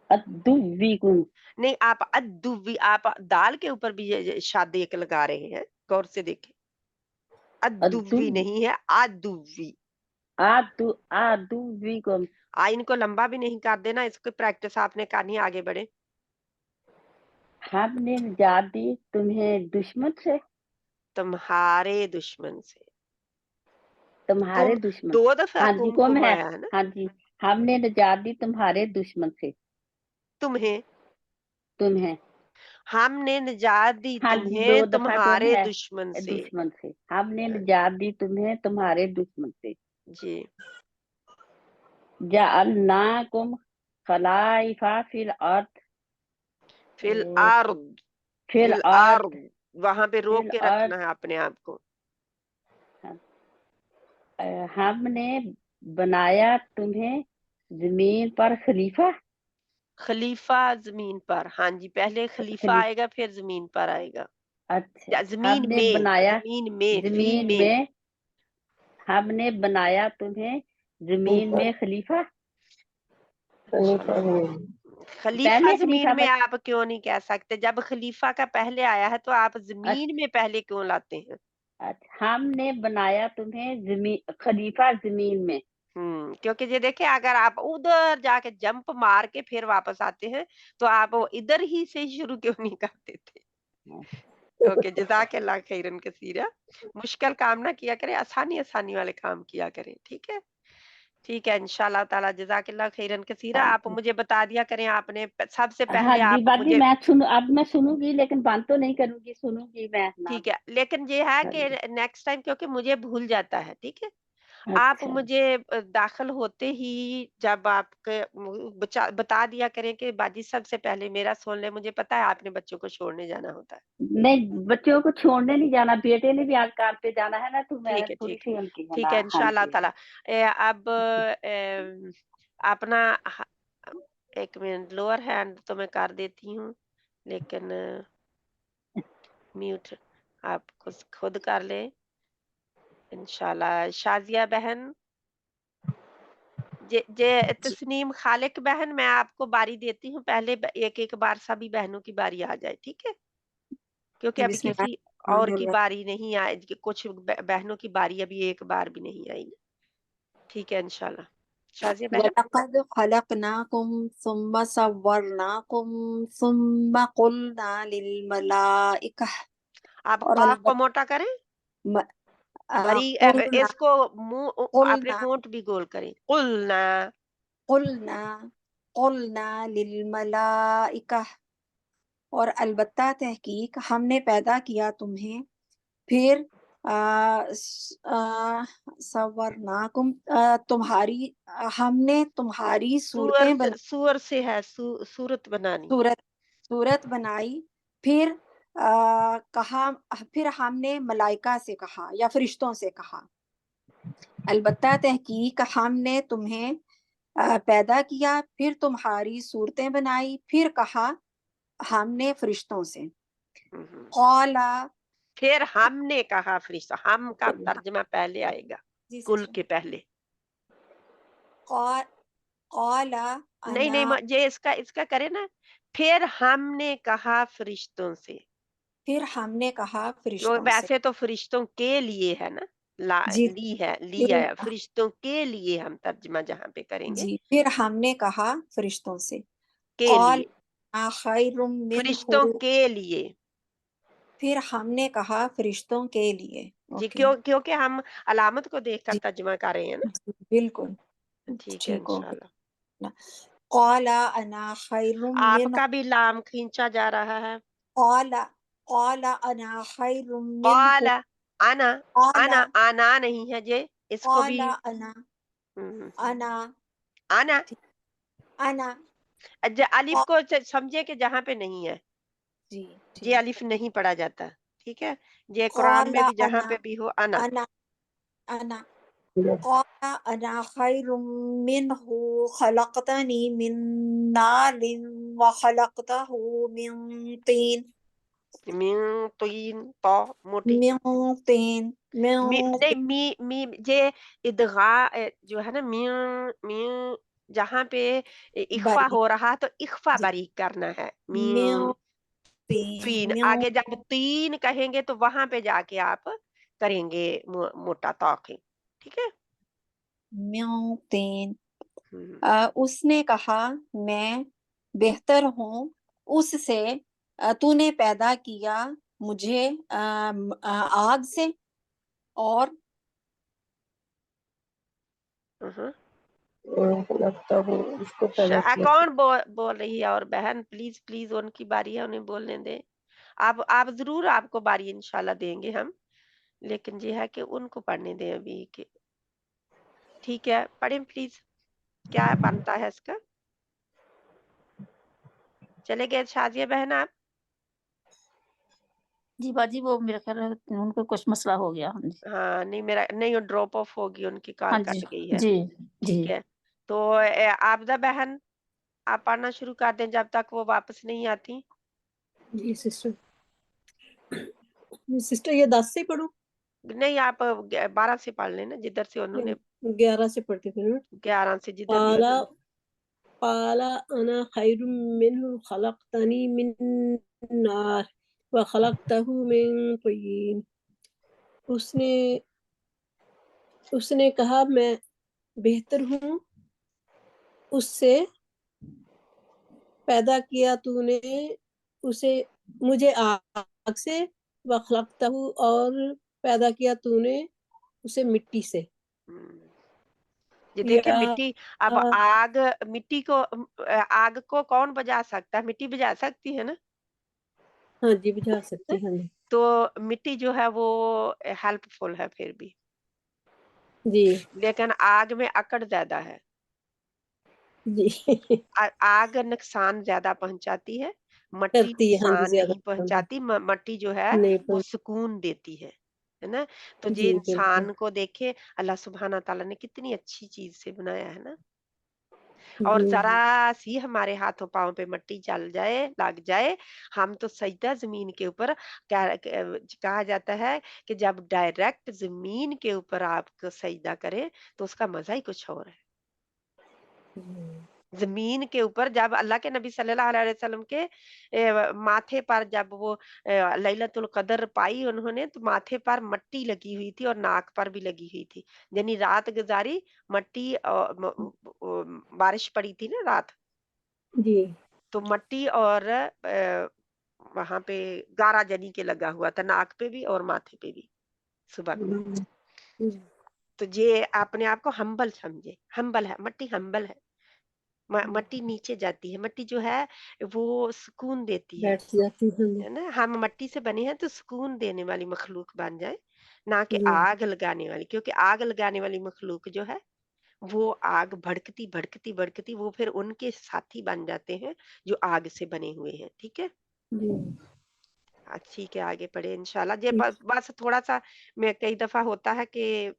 अदुविकुम। नहीं आप अदुव्वी, आप दाल के ऊपर भी ये शद एक लगा रहे हैं, गौर से देखें, अदुव्वी नहीं है, आदुव्वी। आदुविकुम। इनको लंबा भी नहीं कर देना, इसकी प्रैक्टिस आपने करनी है, आगे बढ़े। हमने निजात दी तुम्हें दुश्मन से, तुम्हारे दुश्मन से, तुम्हारे कुम दुश्मन। 2 दफा हाँ जी, कुम कुम कुम है। आया है ना, हाँ जी, हमने निजात दी तुम्हारे दुश्मन से, तुम्हें, तुम्हें। हमने निजात दी हाँ जी, तुम्हें 2 दफा कुम तुम्हारे है, दुश्मन से। दुश्मन से। हमने निजात दी तुम्हें तुम्हारे दुश्मन से। जी, जअलनाकुम खलाइफा फिल अर्द, फिल आर्द, फिल फिल अर्द, आर्द, वहां पे रोक फिल के अर्द। रखना है अपने आप को। हमने बनाया तुम्हें जमीन पर खलीफा। खलीफा जमीन पर, हाँ जी, पहले खलीफा खली आएगा फिर जमीन पर आएगा, अच्छा, या जमीन हमने में, बनाया जमीन में, जमीन फीमेल, में, हमने बनाया तुम्हें जमीन में खलीफा। खलीफा पहले जमीन खलीफा में आप क्यों नहीं कह सकते, जब खलीफा का पहले आया है तो आप जमीन में पहले क्यों लाते हैं। अच्छा, हमने बनाया तुम्हें जमीन खलीफा जमीन में। क्योंकि ये देखिए, अगर आप उधर जाके जंप मार के फिर वापस आते हैं तो आप वो इधर ही से शुरू क्यों नहीं कर देते। ओके, जज़ाकल्लाह खैरन कसीरा, मुश्किल काम ना किया करें, आसानी आसानी वाले काम किया करें, ठीक है, ठीक है, इंशाल्लाह ताला, जज़ाकल्लाह खैरन कसीरा। आप मुझे बता दिया करें, आपने सबसे हाँ पहले जी आप बाजी, मुझे, मैं अब मैं सुनूंगी, लेकिन बंद तो नहीं करूंगी, सुनूंगी मैं ना। ठीक है, लेकिन ये है हाँ कि जी, नेक्स्ट टाइम, क्योंकि मुझे भूल जाता है, ठीक है, आप अच्छा, मुझे दाखिल होते ही जब आपके बता दिया करें कि बाजी सबसे पहले मेरा सुन ले, मुझे पता है आपने बच्चों को छोड़ने जाना होता है। नहीं, बच्चों को छोड़ने नहीं जाना, बेटे ने भी आज काम पे जाना है ना, तो मैं ठीक है, थोड़ी ठीक है, सी उनकी है ठीक ना। है, हाँ इंशाल्लाह जी, ताला। अब अपना एक मिनट, लोअर हैंड तो मैं कर देती हूँ, लेकिन म्यूट आप खुद कर ले इंशाल्लाह। शाजिया बहन, जे तस्नीम खालिक बहन, मैं आपको बारी देती हूँ, पहले एक एक बार सभी बहनों की बारी आ जाए, ठीक है? क्योंकि अभी किसी और की बारी नहीं आई, कुछ बहनों की बारी अभी एक बार भी नहीं आई ना, ठीक है इंशाल्लाह। शाजिया बहन, वलक़द ख़लक़नाकुम सुम्मा सव्वरनाकुम सुम्मा क़ुलना लिल मलाइका आप और काफ को मोटा करें और क़ुलना इसको मुंह अपने क़ुलना होंठ भी गोल करें। कुलना, क़ुलना क़ुलना लिल मलाइका और अलबत्ता तहकीक हमने पैदा किया तुम्हें, फिर सवरनाकुम तुम्हारी हमने तुम्हारी सूरतें सूअर से है, सूरत बनानी। सूरत बनाई, फिर कहा, फिर हमने मलाइका से कहा या फरिश्तों से कहा, अलबत्ता तहकीक हमने तुम्हें पैदा किया, फिर तुम्हारी सूरतें बनाई, फिर कहा हमने फरिश्तों से। कौला फिर हमने कहा फरिश्ता, हम का तर्जमा पहले आएगा कुल के पहले। कौला नहीं, ये इसका करे ना, फिर हमने कहा फरिश्तों से। फिर हमने कहा वो फरिश्तों से। वैसे तो फरिश्तों के लिए है ना, जी लिया है, फरिश्तों के लिए हम तर्जमा जहाँ पे करेंगे, जी, फिर हमने कहा फरिश्तों से। के लिए, खैरुम फरिश्तों मिन्हु, के लिए। फिर हमने कहा फरिश्तों के लिए। जी, ओके क्योंकि हम अलामत को देखकर जी, तर्जमा कर रहे हैं ना, जी, बिल्कुल ठीक है ठीक हो इंशाल्लाह। गया। कौला अना खैरुम मिन्हु, आपका भी लाम खींचा जा रहा है। कौला कौला अना खैरुम मिन्हु, कौला, आना, कौला आना नहीं है ये, इसको भी कौला अना अना आना। अना अलिफ को समझे कि जहाँ पे नहीं है, जी ये अलिफ नहीं पढ़ा जाता, ठीक है? ये कुरान में कौला भी जहाँ पे भी हो आना। अना अना कौला अना खैरुम मिन्हु खलक़तनी मिन नारिन व खलक़तहु मिन तीन मिन तीन, तो मोटी मिन तीन नहीं, मी ये इदगा जो है ना, मिन मिन जहाँ पे इख्फा बारीक हो रहा तो इख्फा जी बारीक करना है। मिन मिन फीन, मिन आगे जब तीन कहेंगे तो वहां पे जाके आप करेंगे मोटा तौखी, ठीक है? मिन तीन। हम्म, उसने कहा मैं बेहतर हूँ उससे, तूने पैदा किया मुझे आग से और हम्म। लगता हो इसको पैदा किया। कौन बोल रही है? और बहन प्लीज प्लीज, उनकी बारी है, उन्हें बोलने दें। आप जरूर, आपको बारी इंशाल्लाह देंगे हम, लेकिन ये है कि उनको पढ़ने दें अभी के, ठीक है? पढ़ें प्लीज, क्या बनता है इसका? चले गए शाजिया बहन आप? जी बाजी, वो मेरे ख्याल है उनको कुछ मसला हो गया। हाँ जी, हाँ, नहीं मेरा नहीं, ड्रॉप ऑफ होगी, उनकी कॉल हाँ जी, कट गई है, जी ठीक जी। है? तो आबदा बहन, आप पढ़ना शुरू कर दें जब तक वो वापस नहीं आती। जी सिस्टर, सिस्टर ये 10 से पढ़ूं? नहीं, आप 12 से पढ़ लेना, जिधर से उन्होंने 11 से पढ़ती थी ना। 11 से जिधर भी पाला उन्होंने। पाला अना खैरुम मिन्हु खलक़तनी मिन नार व खलक़तहु मिन तीन। उसने कहा मैं बेहतर हूँ उससे, पैदा किया तूने उसे मुझे आग से, व खलक़तहु और पैदा किया तूने उसे मिट्टी से। ये देखिए, या मिट्टी, अब आग, मिट्टी को आग को कौन बुझा सकता है? मिट्टी बुझा सकती है ना? हाँ जी, बुझा सकती हाँ जी। तो मिट्टी जो है वो हेल्पफुल है फिर भी, जी लेकिन आग में अकड़ ज्यादा है। जी आग नुकसान ज्यादा पहुंचाती है, मट्टी करती है हाँ जी, नुकसान ज्यादा नहीं पहुंचाती। मट्टी जो है नहीं वो पहुंच। सुकून देती है ना? तो ये जी बिल्कुल। इंसान को देखे, अल्लाह सुब्हाना ताला ने कितनी अच्छी चीज से बनाया है ना। और جی जरा सी हमारे हाथों पाँव पे मट्टी चल जाए लग जाए, हम तो सजदा जमीन के ऊपर कहा जाता है कि जब डायरेक्ट जमीन के ऊपर आप सजदा करें तो उसका मजा ही कुछ और है। जमीन के ऊपर जब अल्लाह के नबी सल्लल्लाहु अलैहि वसल्लम के माथे पर जब वो लैलतुल कदर पाई उन्होंने, तो माथे पर मट्टी लगी हुई थी और नाक पर भी लगी हुई थी, यानी रात गुजारी मट्टी बारिश पड़ी थी ना रात, جی तो मट्टी और वहां पे गारा जनी के लगा हुआ था, नाक पे भी और माथे पे भी सुबह को। तो ये अपने आप को हम्बल समझे, हम्बल है मट्टी, हम्बल है। मट्टी नीचे जाती है, मट्टी जो है वो सुकून देती بیٹھ جاتی ہوں है ना। हम मट्टी से बने हैं तो सुकून देने वाली मखलूक बन जाए, ना कि جی आग लगाने वाली, क्योंकि आग लगाने वाली मखलूक जो है वो आग भड़कती भड़कती भड़कती वो फिर उनके साथी बन जाते हैं जो आग से बने हुए हैं। ठीक है, جی ठीक है, आगे पढ़े इंशाल्लाह। ये ٹھیک बस थोड़ा सा मैं कई दफा होता है कि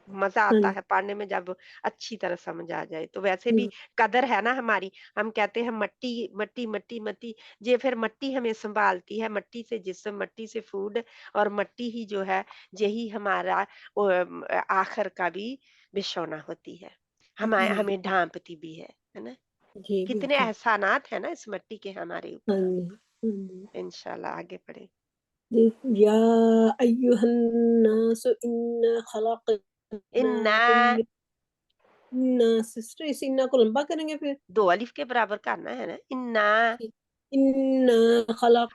मजा ہاں आता جی है पढ़ने में जब अच्छी तरह समझ आ जाए। तो वैसे भी جی कदर है ना हमारी, हम कहते हैं मट्टी मट्टी मट्टी मट्टी, ये फिर मट्टी हमें संभालती है, मट्टी से जिस्म, मट्टी से फूड, और मट्टी ही जो है यही हमारा आखिर का भी बिछौना होती है, हमें جی हमें ढांपती भी है ना। جی कितने بالکل एहसानात है ना इस मट्टी के हमारे ہاں ऊपर। جی ہاں جی इंशाल्लाह आगे पढ़े। جی یا ایہا الناس انا इन्ना خلقناکم من انا سسٹر اس انا کو لمبا کریں گے پھر दो अलिफ के बराबर करना है ना, इन्ना। انا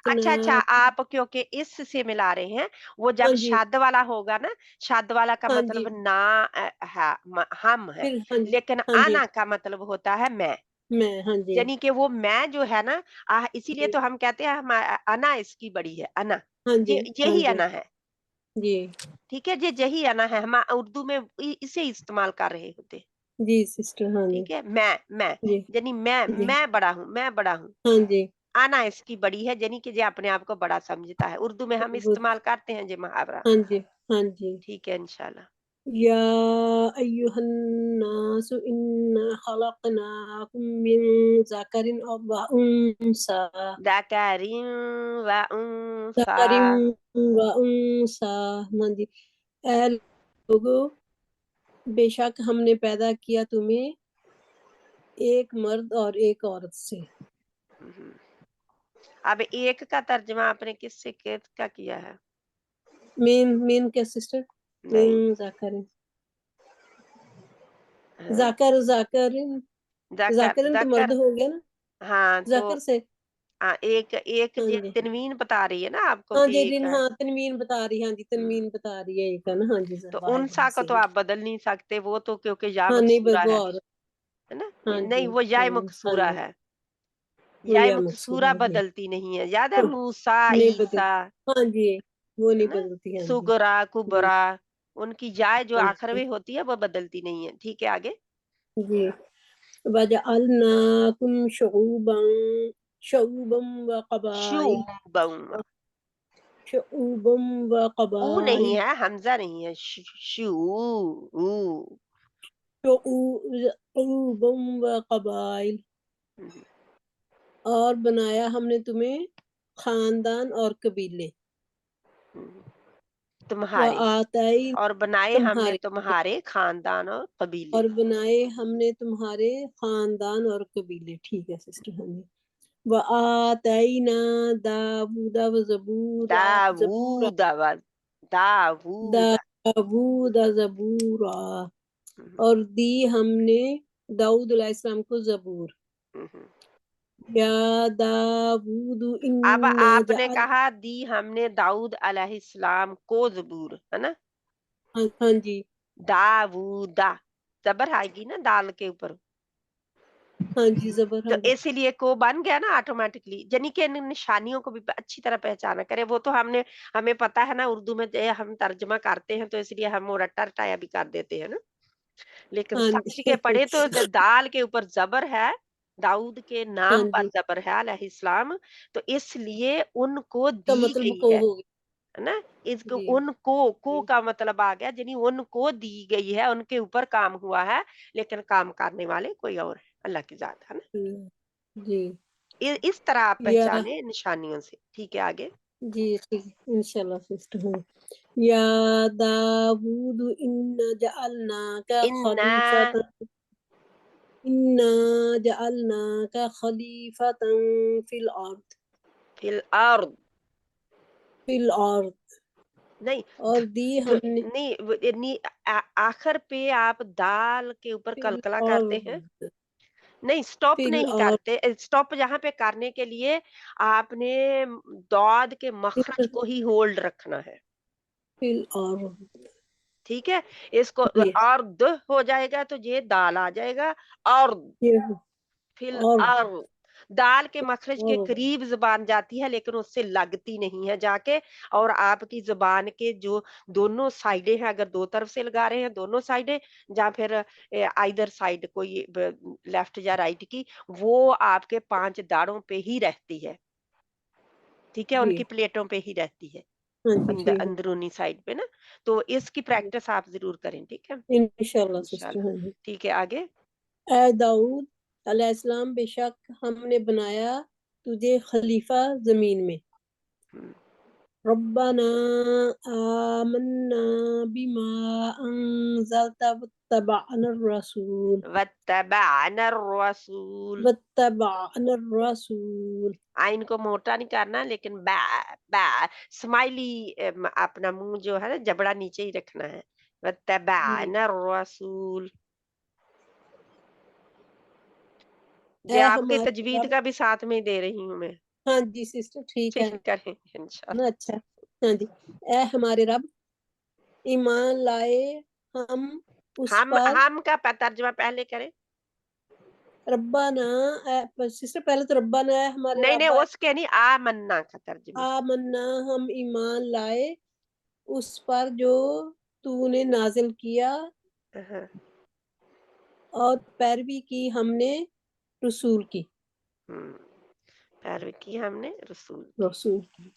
अच्छा, خلقناکم आप क्योंकि इस से मिला रहे हैं, वो ہاں जब جی शाद वाला होगा ना, शाद वाला का ہاں جی मतलब ना है, हम है, پھر ہاں جی लेकिन ہاں جی आना का मतलब होता है मैं, میں ہاں جی यानी कि वो मैं जो है ना, इसीलिए جی तो हम कहते हैं अना इसकी बड़ी है, अना, ہاں جی ہاں यही جی अना है। جی ठीक है, ये यही अना है, हम उर्दू में इसे इस्तेमाल कर रहे होते हैं। جی سسٹر ہاں جی ठीक है, मैं جی यानी جی मैं बड़ा हूँ, मैं बड़ा हूँ। ہاں جی आना इसकी बड़ी है, यानी कि ये अपने आप को बड़ा समझता है। उर्दू में हम इस्तेमाल करते हैं ये मुहावरा। ہاں جی ہاں جی ठीक है इंशाल्लाह। یا ایہا الناس انا خلقناکم من ذکر و انثی ذکرین و انثی، ذکر و انثی ہاں جی اے لوگو بے شک ہم نے پیدا کیا تمہیں ایک مرد اور ایک عورت سے अब एक का तर्जमा आपने किससे का किया है? مین کیا سسٹر नहीं, مین ذکر हाँ, ذکر ذکر تو مرد ذکر ہو گیا نا हाँ, तो ذکر سے एक ہاں ये جی तनवीन बता रही है ना आपको ہاں कि جی एक है। ہاں تنوین بتا رہی ہاں جی हम्म, تنوین بتا رہی ہے ایک ہے نا ہاں جی तो واحد उनसा को तो صحیح आप बदल नहीं सकते, वो तो क्योंकि या ہاں نہیں मकसूरा وہ है اور ना। ہاں جی नहीं, वो یا ہاں मकसूरा جی है, وہ या یا مقصود मकसूरा ہے बदलती नहीं है। याद है मूसा, نہیں بدل ईसा, ہاں جی وہ है نہیں ना, بدلتی ہاں جی सुगरा جی कुबरा, उनकी जाय जो ہاں आखिर جی में होती है वो बदलती नहीं है। ठीक है, आगे। جی وجعلناکم شعوبا وقبائل शुबम, شعوبا ऊ नहीं وقبائل है, हमजा नहीं है, शू ऊ। شعوبا وقبائل اور بنایا ہم نے تمہیں خاندان اور قبیلے तुम्हारे, وآتائی और बनाए हमने تمہارے तुम्हारे खानदान और कबीले। اور بنائے ہم نے تمہارے خاندان اور قبیلے ٹھیک ہے سسٹر ہم نے وآتینا داود وزبورا زبورا दाऊद दाऊद داود زبورا اور دی ہم نے داؤد علیہ السلام کو زبور یا داود अब انا आपने कहा दी हमने दाऊद अलैहिस्सलाम को जबूर, है ना। ہاں جی दाऊदा जबर आएगी ना दाल के ऊपर, ہاں جی زبر तो ہاں جی इसीलिए को बन गया ना ऑटोमेटिकली, यानी कि इन निशानियों को भी अच्छी तरह पहचाना करें। वो तो हमें पता है ना, उर्दू में हम तर्जमा करते हैं तो इसलिए हम वो रट्टा रटाया भी कर देते हैं ना, लेकिन ہاں समझ جی के पढ़े तो दाल के ऊपर जबर है, दाऊद के ہاں नाम جی पर जबर है अलैहिस्सलाम, तो इसलिए उनको کا दी مطلب गई کو है ہو ना। इसको جی उनको को جی का मतलब आ गया, यानी उनको दी गई है, उनके ऊपर काम हुआ है, लेकिन काम करने वाले कोई और है। اللہ की ذات है ना। जी इस तरह आप या पहचाने निशानियों से। ठीक है, आगे। जी ठीक इंशाल्लाह सिस्टर। हाँ या दाऊद इन्ना जअलनाका इन्ना खलीफतन इन्ना जअलनाका खलीफतन फिल अर्द फिल अर्द, फिल अर्द नहीं और दी हमने नहीं आखिर पे आप दाल के ऊपर फिल कलकला करते हैं, अर्द नहीं स्टॉप फिल नहीं अर्द करते। स्टॉप यहाँ पे करने के लिए आपने दाद के मखरज को ही होल्ड रखना है। फिल अर्द ठीक है, इसको जी अर्द हो जाएगा तो ये दाल आ जाएगा। अर्द ये फिल अर्द अर्द, दाल के मखरज के अर्द करीब जबान जाती है लेकिन उससे लगती नहीं है जाके। और आपकी जबान के जो दोनों साइडें हैं, अगर दो तरफ से लगा रहे हैं दोनों साइडें, या फिर आइदर साइड कोई लेफ्ट या राइट की, वो आपके 5 दाढ़ों पे ही रहती है। ठीक है, जी उनकी प्लेटों पे ही रहती है, हाँ जी ठीक है अंदरूनी साइड पे ना। तो इसकी प्रैक्टिस आप जरूर करें। ठीक है, इंशाल्लाह सिस्टर। इंशाल्लाह। हाँ जी ठीक है, आगे। ऐ दाऊद अलैहिस्सलाम बेशक हमने बनाया तुझे खलीफा जमीन में। हम्म, रब्बना आमन्ना बिमा अंज़लता वत्तबअना रसूल वत्तबअना रसूल, वत्तबअना रसूल। आइन को मोटा नहीं करना, लेकिन बा बा स्माइली अपना मुंह जो है ना जबड़ा नीचे ही रखना है। जी वत्तबअना रसूल। ये ऐ आपके हमारे तजवीद रब। का भी साथ में ही दे रही हूँ मैं। हाँ जी सिस्टर ठीक है ठीक करें इंशाल्लाह। ना। अच्छा हाँ जी ऐ हमारे रब ईमान लाए हम उस पर हम का तर्जुमा पहले करें। रब्बाना सिस्टर पहले तो रब्बाना है हमारे नहीं नहीं, रब उसके नहीं, आ मन्ना का तर्जुमा। आमन्ना हम ईमान लाए उस पर जो तूने नाजिल किया हाँ, और पैरवी की हमने रसूल की पैरवी की हमने रसूल की। रसूल की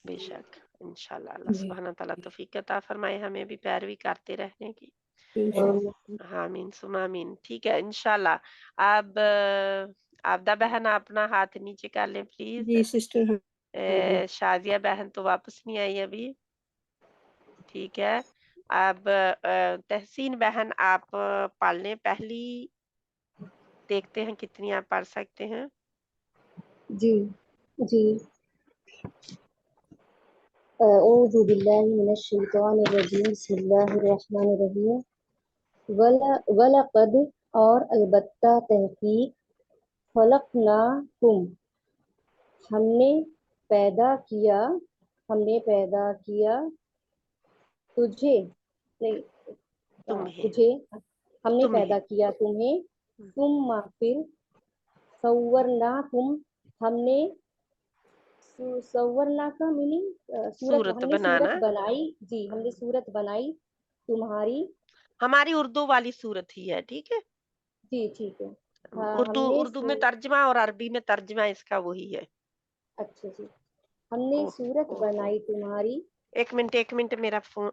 बेशक इंशाल्लाह अल्लाह जी सुब्हाना तआला तौफीक अता फरमाए हमें भी पैरवी करते रहने की। इंशाअल्लाह। आमीन सुमा आमीन। ठीक है इंशाल्लाह। अब आबदा बहन अपना हाथ नीचे कर लें प्लीज। जी सिस्टर हाँ जी शाजिया बहन तो वापस नहीं आई अभी। ठीक है, अब तहसीन बहन आप पढ़ लें पहली, देखते हैं कितनी आप पढ़ सकते हैं। जी जी अऊज़ु बिल्लाहि मिनश शैतानिर रजीम बिस्मिल्लाहिर रहमानिर रहीम वलक़द और अलबत्ता तहकीक खलक़नाकुम हमने पैदा किया तुझे नहीं तुम्हें तुझे हमने तुम्हें पैदा किया तुम्हें तुम फिर सव्वरनाकुम हमने सव्वरना का मीनिंग सूरत सूरत हमने सूरत बनाना। बनाई जी हमने सूरत बनाई तुम्हारी हमारी उर्दू वाली सूरत ही है। ठीक है, जी ठीक है हाँ उर्दू हमने उर्दू में तर्जमा और अरबी में तर्जमा इसका वही है। अच्छा जी हमने ओह सूरत ओह ओह, बनाई तुम्हारी एक मिनट मेरा फोन,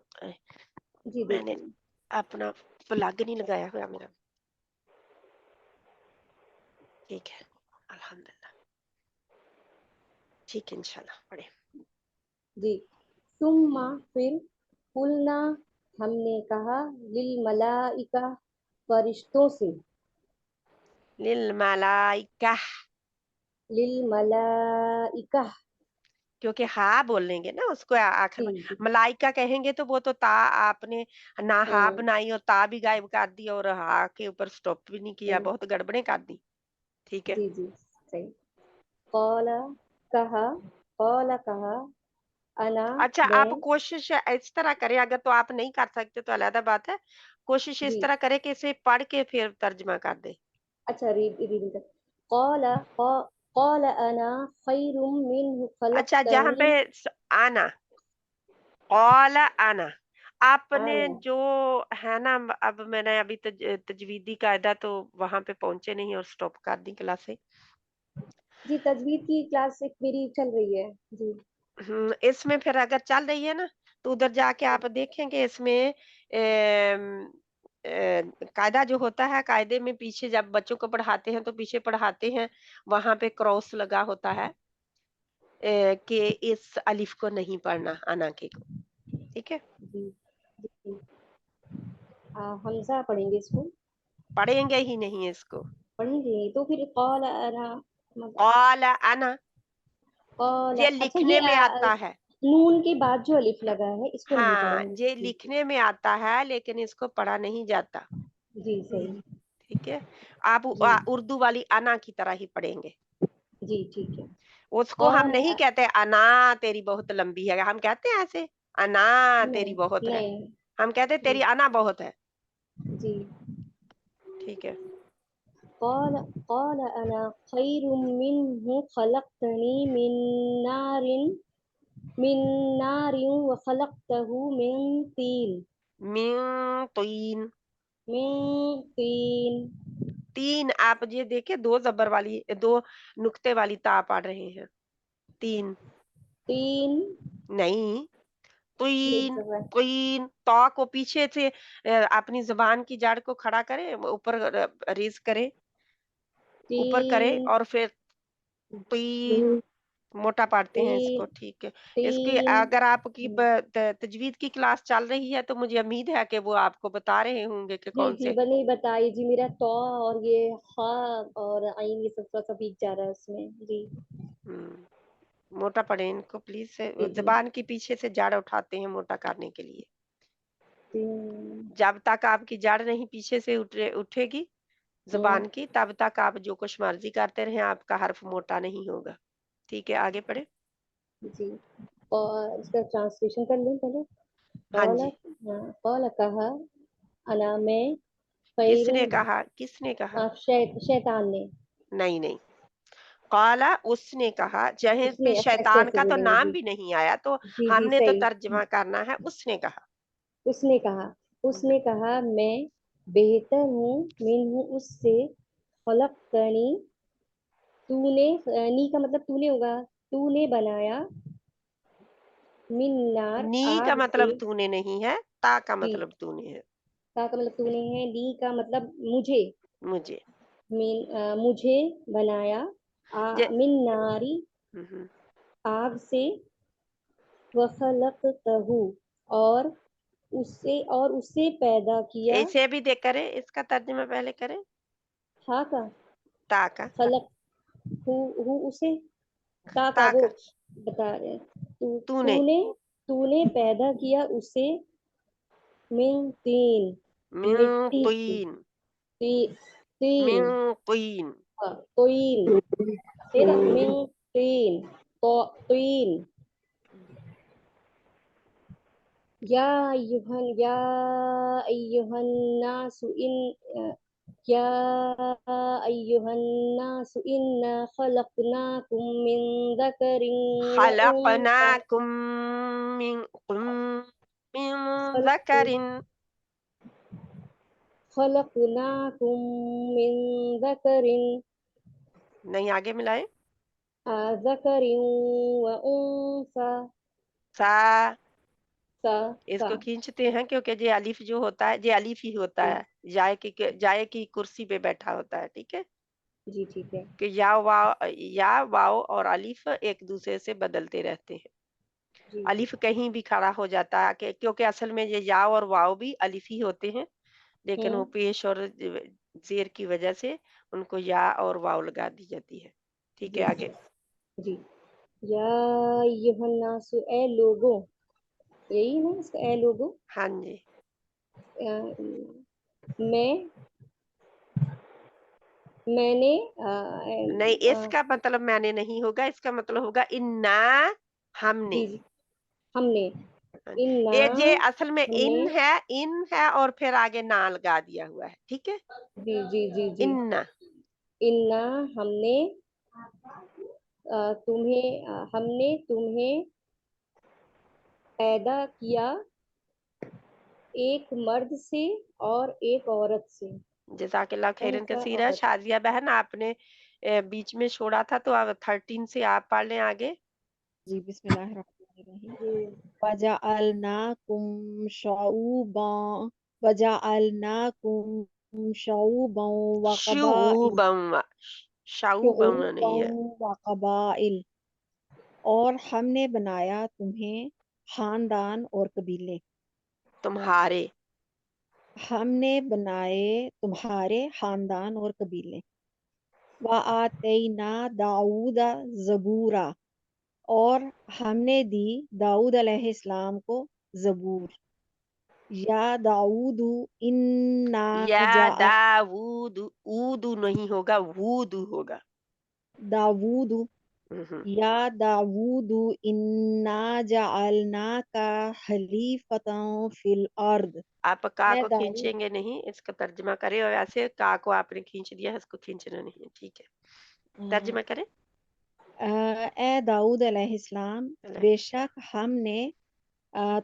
जी मैंने देखिए अपना प्लग नहीं लगाया हुआ मेरा। ठीक है, अल्हम्दुलिल्लाह। ठीक है इंशाल्लाह पढ़े। जी तुम फिर कुलना हमने कहा लिल मलाइका फरिश्तों से लिल मलाइका, लिल मलाइका क्योंकि हा बोलेंगे ना उसको आखिर जी में। जी मलाइका कहेंगे तो वो तो ता आपने ना हा हाँ बनाई और ता भी गायब कर दी और हा के ऊपर स्टॉप भी नहीं किया, सही बहुत गड़बड़े कर दी। ठीक है, जी जी सही कौला कहा कौला कहा अना अच्छा आप मैं कोशिश इस तरह करें, अगर तो आप नहीं कर सकते तो अलग बात है। कोशिश इस जी तरह करें कि इसे पढ़ के फिर तर्जमा कर दे। अच्छा रीडिंग कर कौला कौला अना खैरुम मिन्हु अच्छा जहाँ खलक़तनी पे आना, कौला आना, आपने आना जो है ना, अब मैंने अभी तजवीदी कायदा तो वहां पे पहुंचे नहीं और स्टॉप कर दी क्लासे। जी तजवीद की क्लास एक मेरी चल रही है जी इसमें फिर अगर चल रही है ना तो उधर जाके आप देखेंगे इसमें कायदा जो होता है, कायदे में पीछे जब बच्चों को पढ़ाते हैं तो पीछे पढ़ाते हैं, वहां पे क्रॉस लगा होता है कि इस अलिफ को नहीं पढ़ना, अना के को, ठीक है। जी जी। हमजा पढ़ेंगे इसको, पढ़ेंगे ही नहीं इसको। पढ़ेंगे तो फिर कॉल अना, कॉल अना कॉल, ये अच्छा लिखने ये में आता है। नून के बाद जो अलिफ लगा है इसको नहीं हाँ, पढ़ेंगे। ये लिखने में आता है लेकिन इसको पढ़ा नहीं जाता, जी सही, ठीक है। आप जी उर्दू वाली अना की तरह ही पढ़ेंगे। जी ठीक है। उसको हम कॉल नहीं कहते अना तेरी बहुत लंबी है, हम कहते हैं ऐसे अना तेरी नहीं बहुत है, नहीं, हम कहते तेरी अना बहुत है, जी। ठीक है। قال قال أنا خير منه خلقتني من نار وخلقته من طين मिन तीन, من طين। तीन आप ये देखे दो जबर वाली, दो नुक्ते वाली ता पढ़ रहे हैं, तीन तीन नहीं, एक तीन जगह, तीन। तो को पीछे से अपनी जबान की जड़ को खड़ा करें, ऊपर रेज करें, ऊपर करें तीन और फिर तीन मोटा पढ़ते हैं इसको, तीन ठीक है। इसकी तीन। अगर आपकी तजवीद की क्लास चल रही है तो मुझे उम्मीद है कि वो आपको बता रहे होंगे कि जी कौन जी से। बनी बताई जी, मेरा तो और ये हा और आइन ये सब थोड़ा सा भीग जा रहा है उसमें जी। मोटा पढ़े इनको प्लीज, जी जी। जबान के पीछे से जड़ उठाते हैं मोटा करने के लिए। तीन, जब तक आपकी जड़ नहीं पीछे से उठेगी जुबान की, तब तक आप जो कुछ मर्जी करते रहे, आपका हर्फ मोटा नहीं होगा, ठीक है। आगे पढ़े जी। और इसका ट्रांसलेशन कर लें पहले। हाँ कौला, जी। कौला कहा अना में किसने खैरुम, कहा, किसने कहा? शैतान ने, नहीं नहीं, काला उसने कहा, जहाँ पे उसने, अच्छा ऐसे शैतान ऐसे का तो बोलेंगे नाम जी। भी नहीं आया तो जी जी हमने तो सही। तर्जमा करना है उसने कहा। उसने कहा, उसने कहा मैं बेहतर हूँ मिन्हु उससे, खलक़तनी, तूने, नी का मतलब तूने होगा, तूने बनाया, मिन नार, नी का आग से। मतलब तूने नहीं है, ता का जी, मतलब तूने है। ता का मतलब तूने है, नी का मतलब मुझे, मुझे मुझे बनाया, जे मिन नारी, हम्म, आग से, वखलकतहु, और उससे पैदा किया, इसे भी देख करें, इसका तर्जमा पहले करें, था का, ता का, खलक, हु उसे, ता का ता वो का बता रहे हैं। तूने, तूने तूने पैदा किया उसे, मिन तीन, मिन मिट्टी से, तीन, ती, तीन, मिन तीन, तीन, तेरा मिन तीन, तो तीन। या अय्युहन नासु या अय्युहन नासु इन्ना खलकनाकुम मिन ज़करिन व उन्सा, खलकनाकुम मिन मिन ज़करिन, खलकनाकुम मिन ज़करिन, नहीं आगे मिलाए, ज़करिन व उन्सा, सा, सा। इसको खींचते हैं क्योंकि ये अलिफ जो होता है, ये अलिफ ही होता जी है, जाए की कुर्सी पे बैठा होता है, ठीक है। जी ठीक है। कि या वाव और अलिफ एक दूसरे से बदलते रहते हैं। जी अलिफ कहीं भी खड़ा हो जाता है क्योंकि असल में ये या और वाव भी अलिफ ही होते हैं, लेकिन वो पेश और जेर की वजह से उनको या और वाव लगा दी जाती है, ठीक है। जी आगे जी। या अय्युहन नासु, ए लोगों, यही ना इसका, ए लोगों। हाँ जी। मैं, मैंने, नहीं, इसका मतलब मैंने नहीं होगा, इसका मतलब होगा इन्ना, हमने। जी जी, हमने, इन्ना, ये जे असल में हमने, इन है और फिर आगे ना लगा दिया हुआ है, ठीक है। जी जी जी जी, इन्ना, इन्ना, हमने, हमने तुम्हें पैदा किया एक मर्द से और एक औरत से। जज़ाकल्लाह खैरन उनसा कसीरा। औरत, शाजिया बहन आपने बीच में छोड़ा था तो अब 13 से आप पढ़ लें आगे। जी बिस्मिल्लाहिर्रहमानिर्रहीम। जी वजअलनाकुम शऊबा وجعلناکم شعوبا وقبائل شعوبم نہیں ہے، وقبائل، اور ہم نے بنایا تمہیں خاندان اور قبیلے، تمہارے ہم نے بنائے تمہارے خاندان اور قبیلے۔ وَآتَيْنَا داؤد زبورا، اور ہم نے دی داؤد علیہ السلام کو زبور۔ یا داؤد انا یا داود، اود نہیں ہوگا، وود ہوگا۔ داؤد یا داؤد انا جعلناک خلیفۃ فی الارض، آپ کا اے کو داؤد کھینچیں گے نہیں، اس کا ترجمہ کریں، اور ایسے کا کو آپ نے کھینچ دیا ہے، اس کو کھینچنا نہیں ہے، ٹھیک ہے، ترجمہ کریں۔ اے داؤد علیہ السلام، بے شک ہم نے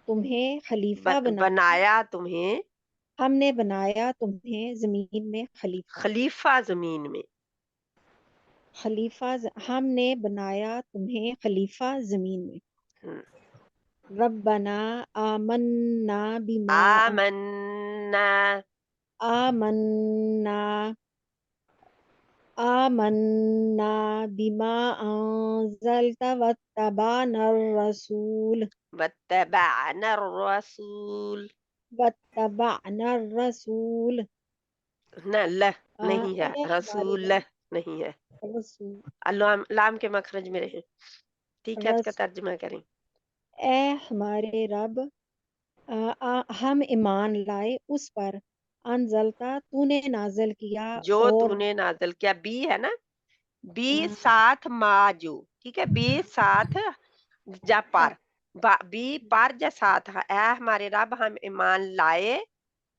تمہیں خلیفہ بنایا تمہیں، ہم نے بنایا تمہیں زمین میں خلیفہ، خلیفہ زمین میں، ہم نے بنایا تمہیں خلیفہ زمین میں۔ ربنا آمنا بما آمنا بما انزلت واتبعنا الرسول نہ لہ نہیں ہے، اے ہمارے رسول لہ نہیں ہے، رسول لام کے مخرج میں رہے، ٹھیک ہے، اس کا ترجمہ کریں۔ اے ہمارے رب، ہم ایمان لائے اس پر انزلتا تو نے نازل کیا، جو اور تو نے نازل کیا، بی ہے نا، بی ساتھ ما جو، ٹھیک ہے، بی ساتھ جا پر، بی پر جا ساتھ، اے ہمارے رب ہم ایمان لائے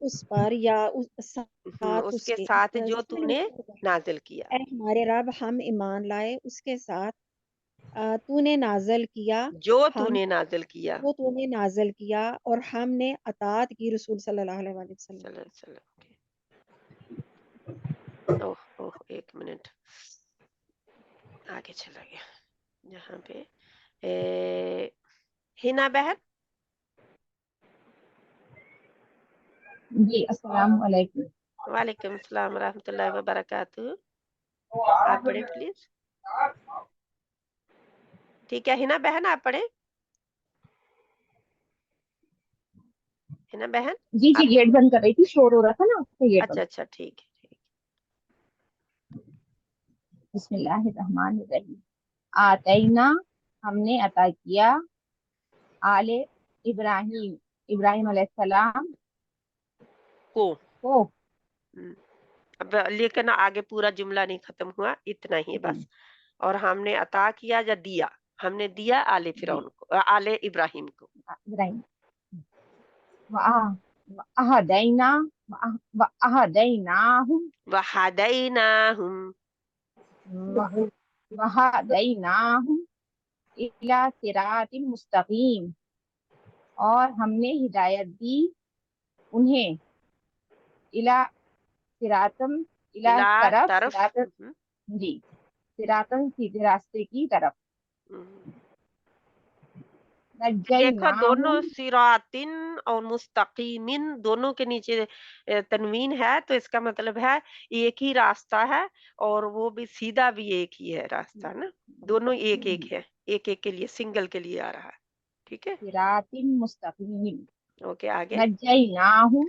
اس پر یا ساتھ اس کے ساتھ جو تو نے نازل کیا، اے ہمارے رب ہم ایمان لائے اس کے ساتھ تو نے نازل کیا، جو تو ہم نے نازل کیا، وہ تو نے نازل کیا، اور ہم نے اطاعت کی رسول صلی اللہ علیہ وسلم۔ صلی اللہ علیہ وسلم کی۔ اوہ اوہ ایک منٹ آگے چلا گیا، جہاں پہ ہنا بہن۔ جی السلام علیکم۔ وعلیکم السلام ورحمۃ اللہ وبرکاتہ، آپ پڑھیں پلیز، ٹھیک ہے، ہنا بہن آپ پڑھیں، ہنا بہن۔ جی جی گیٹ بند کر رہی تھی، شور ہو رہا تھا نا، گیٹ بند۔ اچھا اچھا ٹھیک ہے، بسم اللہ الرحمن الرحیم۔ آتینا ہم نے عطا کیا، آل ابراہیم ابراہیم علیہ السلام کو کو، اب لیکن آگے پورا جملہ نہیں ختم ہوا، اتنا ہی بس، اور ہم نے عطا کیا یا دیا، ہم نے دیا آل فرعون کو، آل ابراہیم کو، ابراہیم وَأَهْدَيْنَاهُمْ إِلَى صِرَاطٍ مستقیم، اور ہم نے ہدایت دی انہیں إِلَى صِرَاطٍ طرف جی صراطن سیدھے راستے کی طرف۔ دیکھو دونوں صراطن اور مستقیمن دونوں کے نیچے تنوین ہے، تو اس کا مطلب ہے ایک ہی راستہ ہے، اور وہ بھی سیدھا بھی ایک ہی ہے راستہ نا، دونوں ایک ایک ہے، ایک ایک کے لیے سنگل کے لیے آ رہا ہے، ٹھیک ہے، صراطن مستقیم۔ اوکے آگے۔ نجیناہم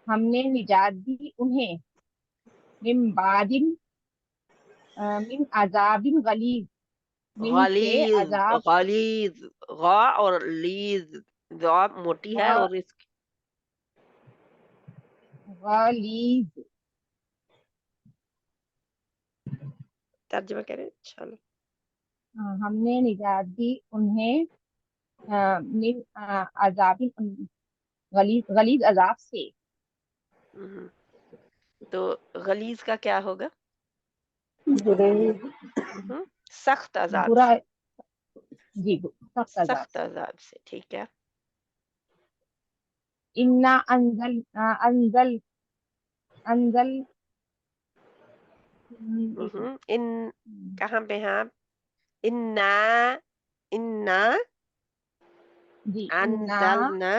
ہم نے نجات دی انہیں، من بعد من عذاب غلیظ، من سے غلیظ عذاب غلیظ، غا اور لیظ، غا موٹی ہے اور اس کی غلیظ۔ ترجمہ کریں انشاءاللہ۔ ہم نے نجات دی انہیں من عذاب غلیظ عذاب سے۔ تو غلیظ کا کیا ہوگا؟ سخت عذاب برا، سے، جی سخت عذاب سے، ٹھیک ہے۔ انا انزل ان کہاں پہ ہیں آپ؟ انا جی انزلنا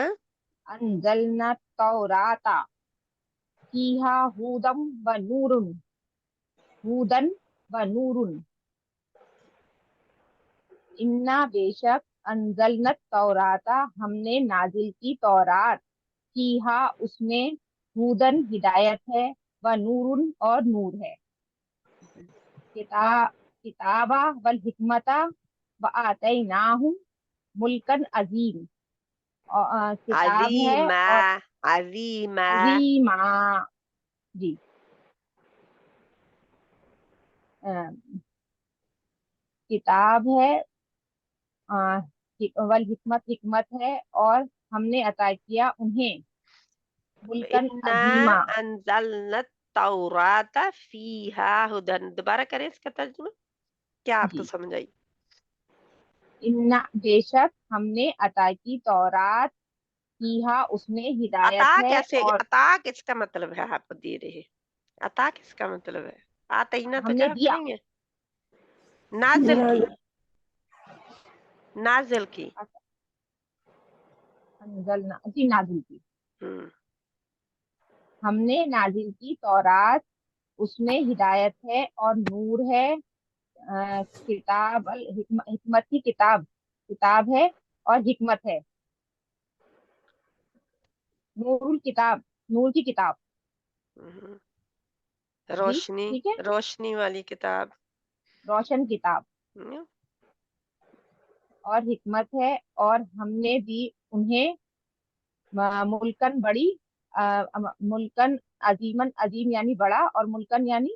अंजलना तौराता फीहा हुदम व नूरुन हुदन व नूरुन इन्ना बेशक अंजलना तौराता हमने नाजिल की तौरात फीहा उसमें हुदन हिदायत है व नूरुन और नूर है किताबा वल हिकमता व आतैनाहु मुल्कन अजीम किताब है अजीमा और अजीमा अजीमा जी किताब है वल हिकमत हिकमत है और हमने अता किया उन्हें मुल्कन इन्ना अजीमा अंजलना तौराता फीहा हुदन। दोबारा करें इसका तर्जुमा, क्या आपको जी समझ आई? इन्ना बेशक हमने अता की तौरात फीहा उसमें हिदायत अता है कैसे, और अता किसका मतलब है? आप दे रहे, अता किसका मतलब है? आतना तो हमने जहाँ पे दिया नहीं है, नाजिल की, नाजिल की। अंजलना जी नाजिल की हम्म, हमने नाजिल की तौरात उसमें हिदायत है और नूर है किताब हिकमत की किताब किताब है और हिकमत है नूरुल किताब नूर की किताब हम्म। जी रोशनी, ठीक है रोशनी वाली किताब। रोशन किताब हम्म, और हिकमत है और हमने दी उन्हें मुल्कन बड़ी मुल्कन अजीमन अजीम यानी बड़ा और मुल्कन यानी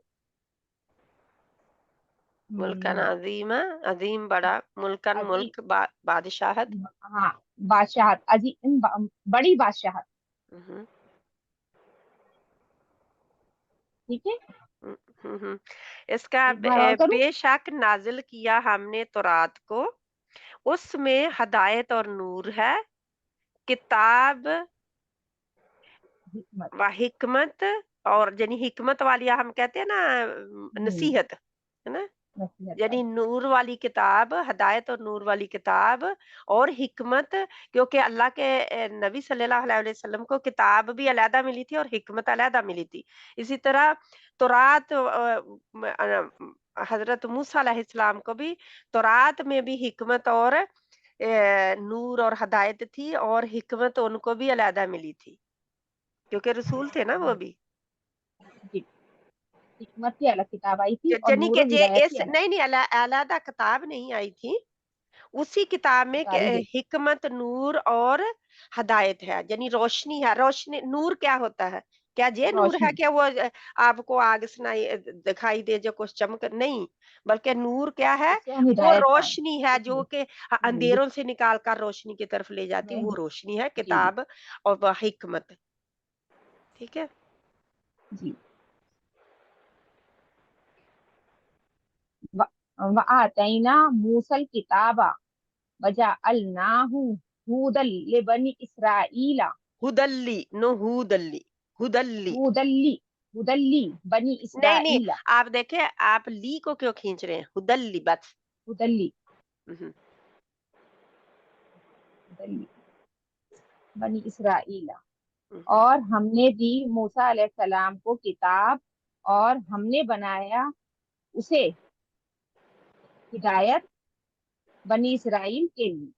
मुल्कन हम्म, अजीमा, अजीम बड़ा, मुल्कन अजीम मुल्क, बादशाहत। हाँ बादशाहत अजीम बड़ी बादशाहत हम्म, ठीक है हम्म, इसका एक बार और करूं बेशक नाजिल किया हमने तौरात को, उसमें हदायत और नूर है, किताब हिकमत व हिकमत, और यानी हिकमत वाली हम कहते हैं ना नसीहत, है ना, नसीहत यानी वाली नूर वाली किताब, हदायत और नूर वाली किताब और हिकमत। क्योंकि अल्लाह के नबी सल्लल्लाहु अलैहि वसल्लम को किताब भी अलहदा मिली थी और हिकमत अलहदा मिली थी। इसी तरह तौरात हजरत मूसा अलैहिस्सलाम को भी तौरात में भी हिकमत और नूर और हदायत थी, और हिकमत उनको भी अलहदा मिली थी क्योंकि रसूल थे ना वो भी। जी हिकमत की अलग किताब आई थी और यानी नूर कि और जे हिदायत की इस अलग नहीं नहीं अलहदा किताब नहीं आई थी, उसी किताब में सारी गई हिकमत, नूर और हदायत है, यानी रोशनी है। रोशनी, नूर क्या होता है? क्या ये नूर है रोशनी कि वो आपको आग सुनाई दिखाई दे जो कुछ चमक? नहीं, बल्कि नूर क्या है? उससे हम वो हिदायत पाए रोशनी है जो जी कि जी अंधेरों से निकाल कर रोशनी की तरफ ले जाती, वो रोशनी है जी किताब और वह हिकमत। ठीक है। जी व आतैना मूसल किताबा वजअलनाहु हुदल लिबनी इसराईला हुदल्ली, नो हुदल्ली, हुदल्ली। हुदल्ली हुदल्ली बनी नहीं नहीं, इसराईला आप देखें, आप ली को क्यों खींच रहे हैं? हुदल्ली बस। हुदल्ली हम्म, हुदल्ली बनी इसराईला हम्म, और हमने दी मूसा अलैहिस्सलाम को किताब और हमने बनाया उसे हिदायत बनी इसराइल के लिए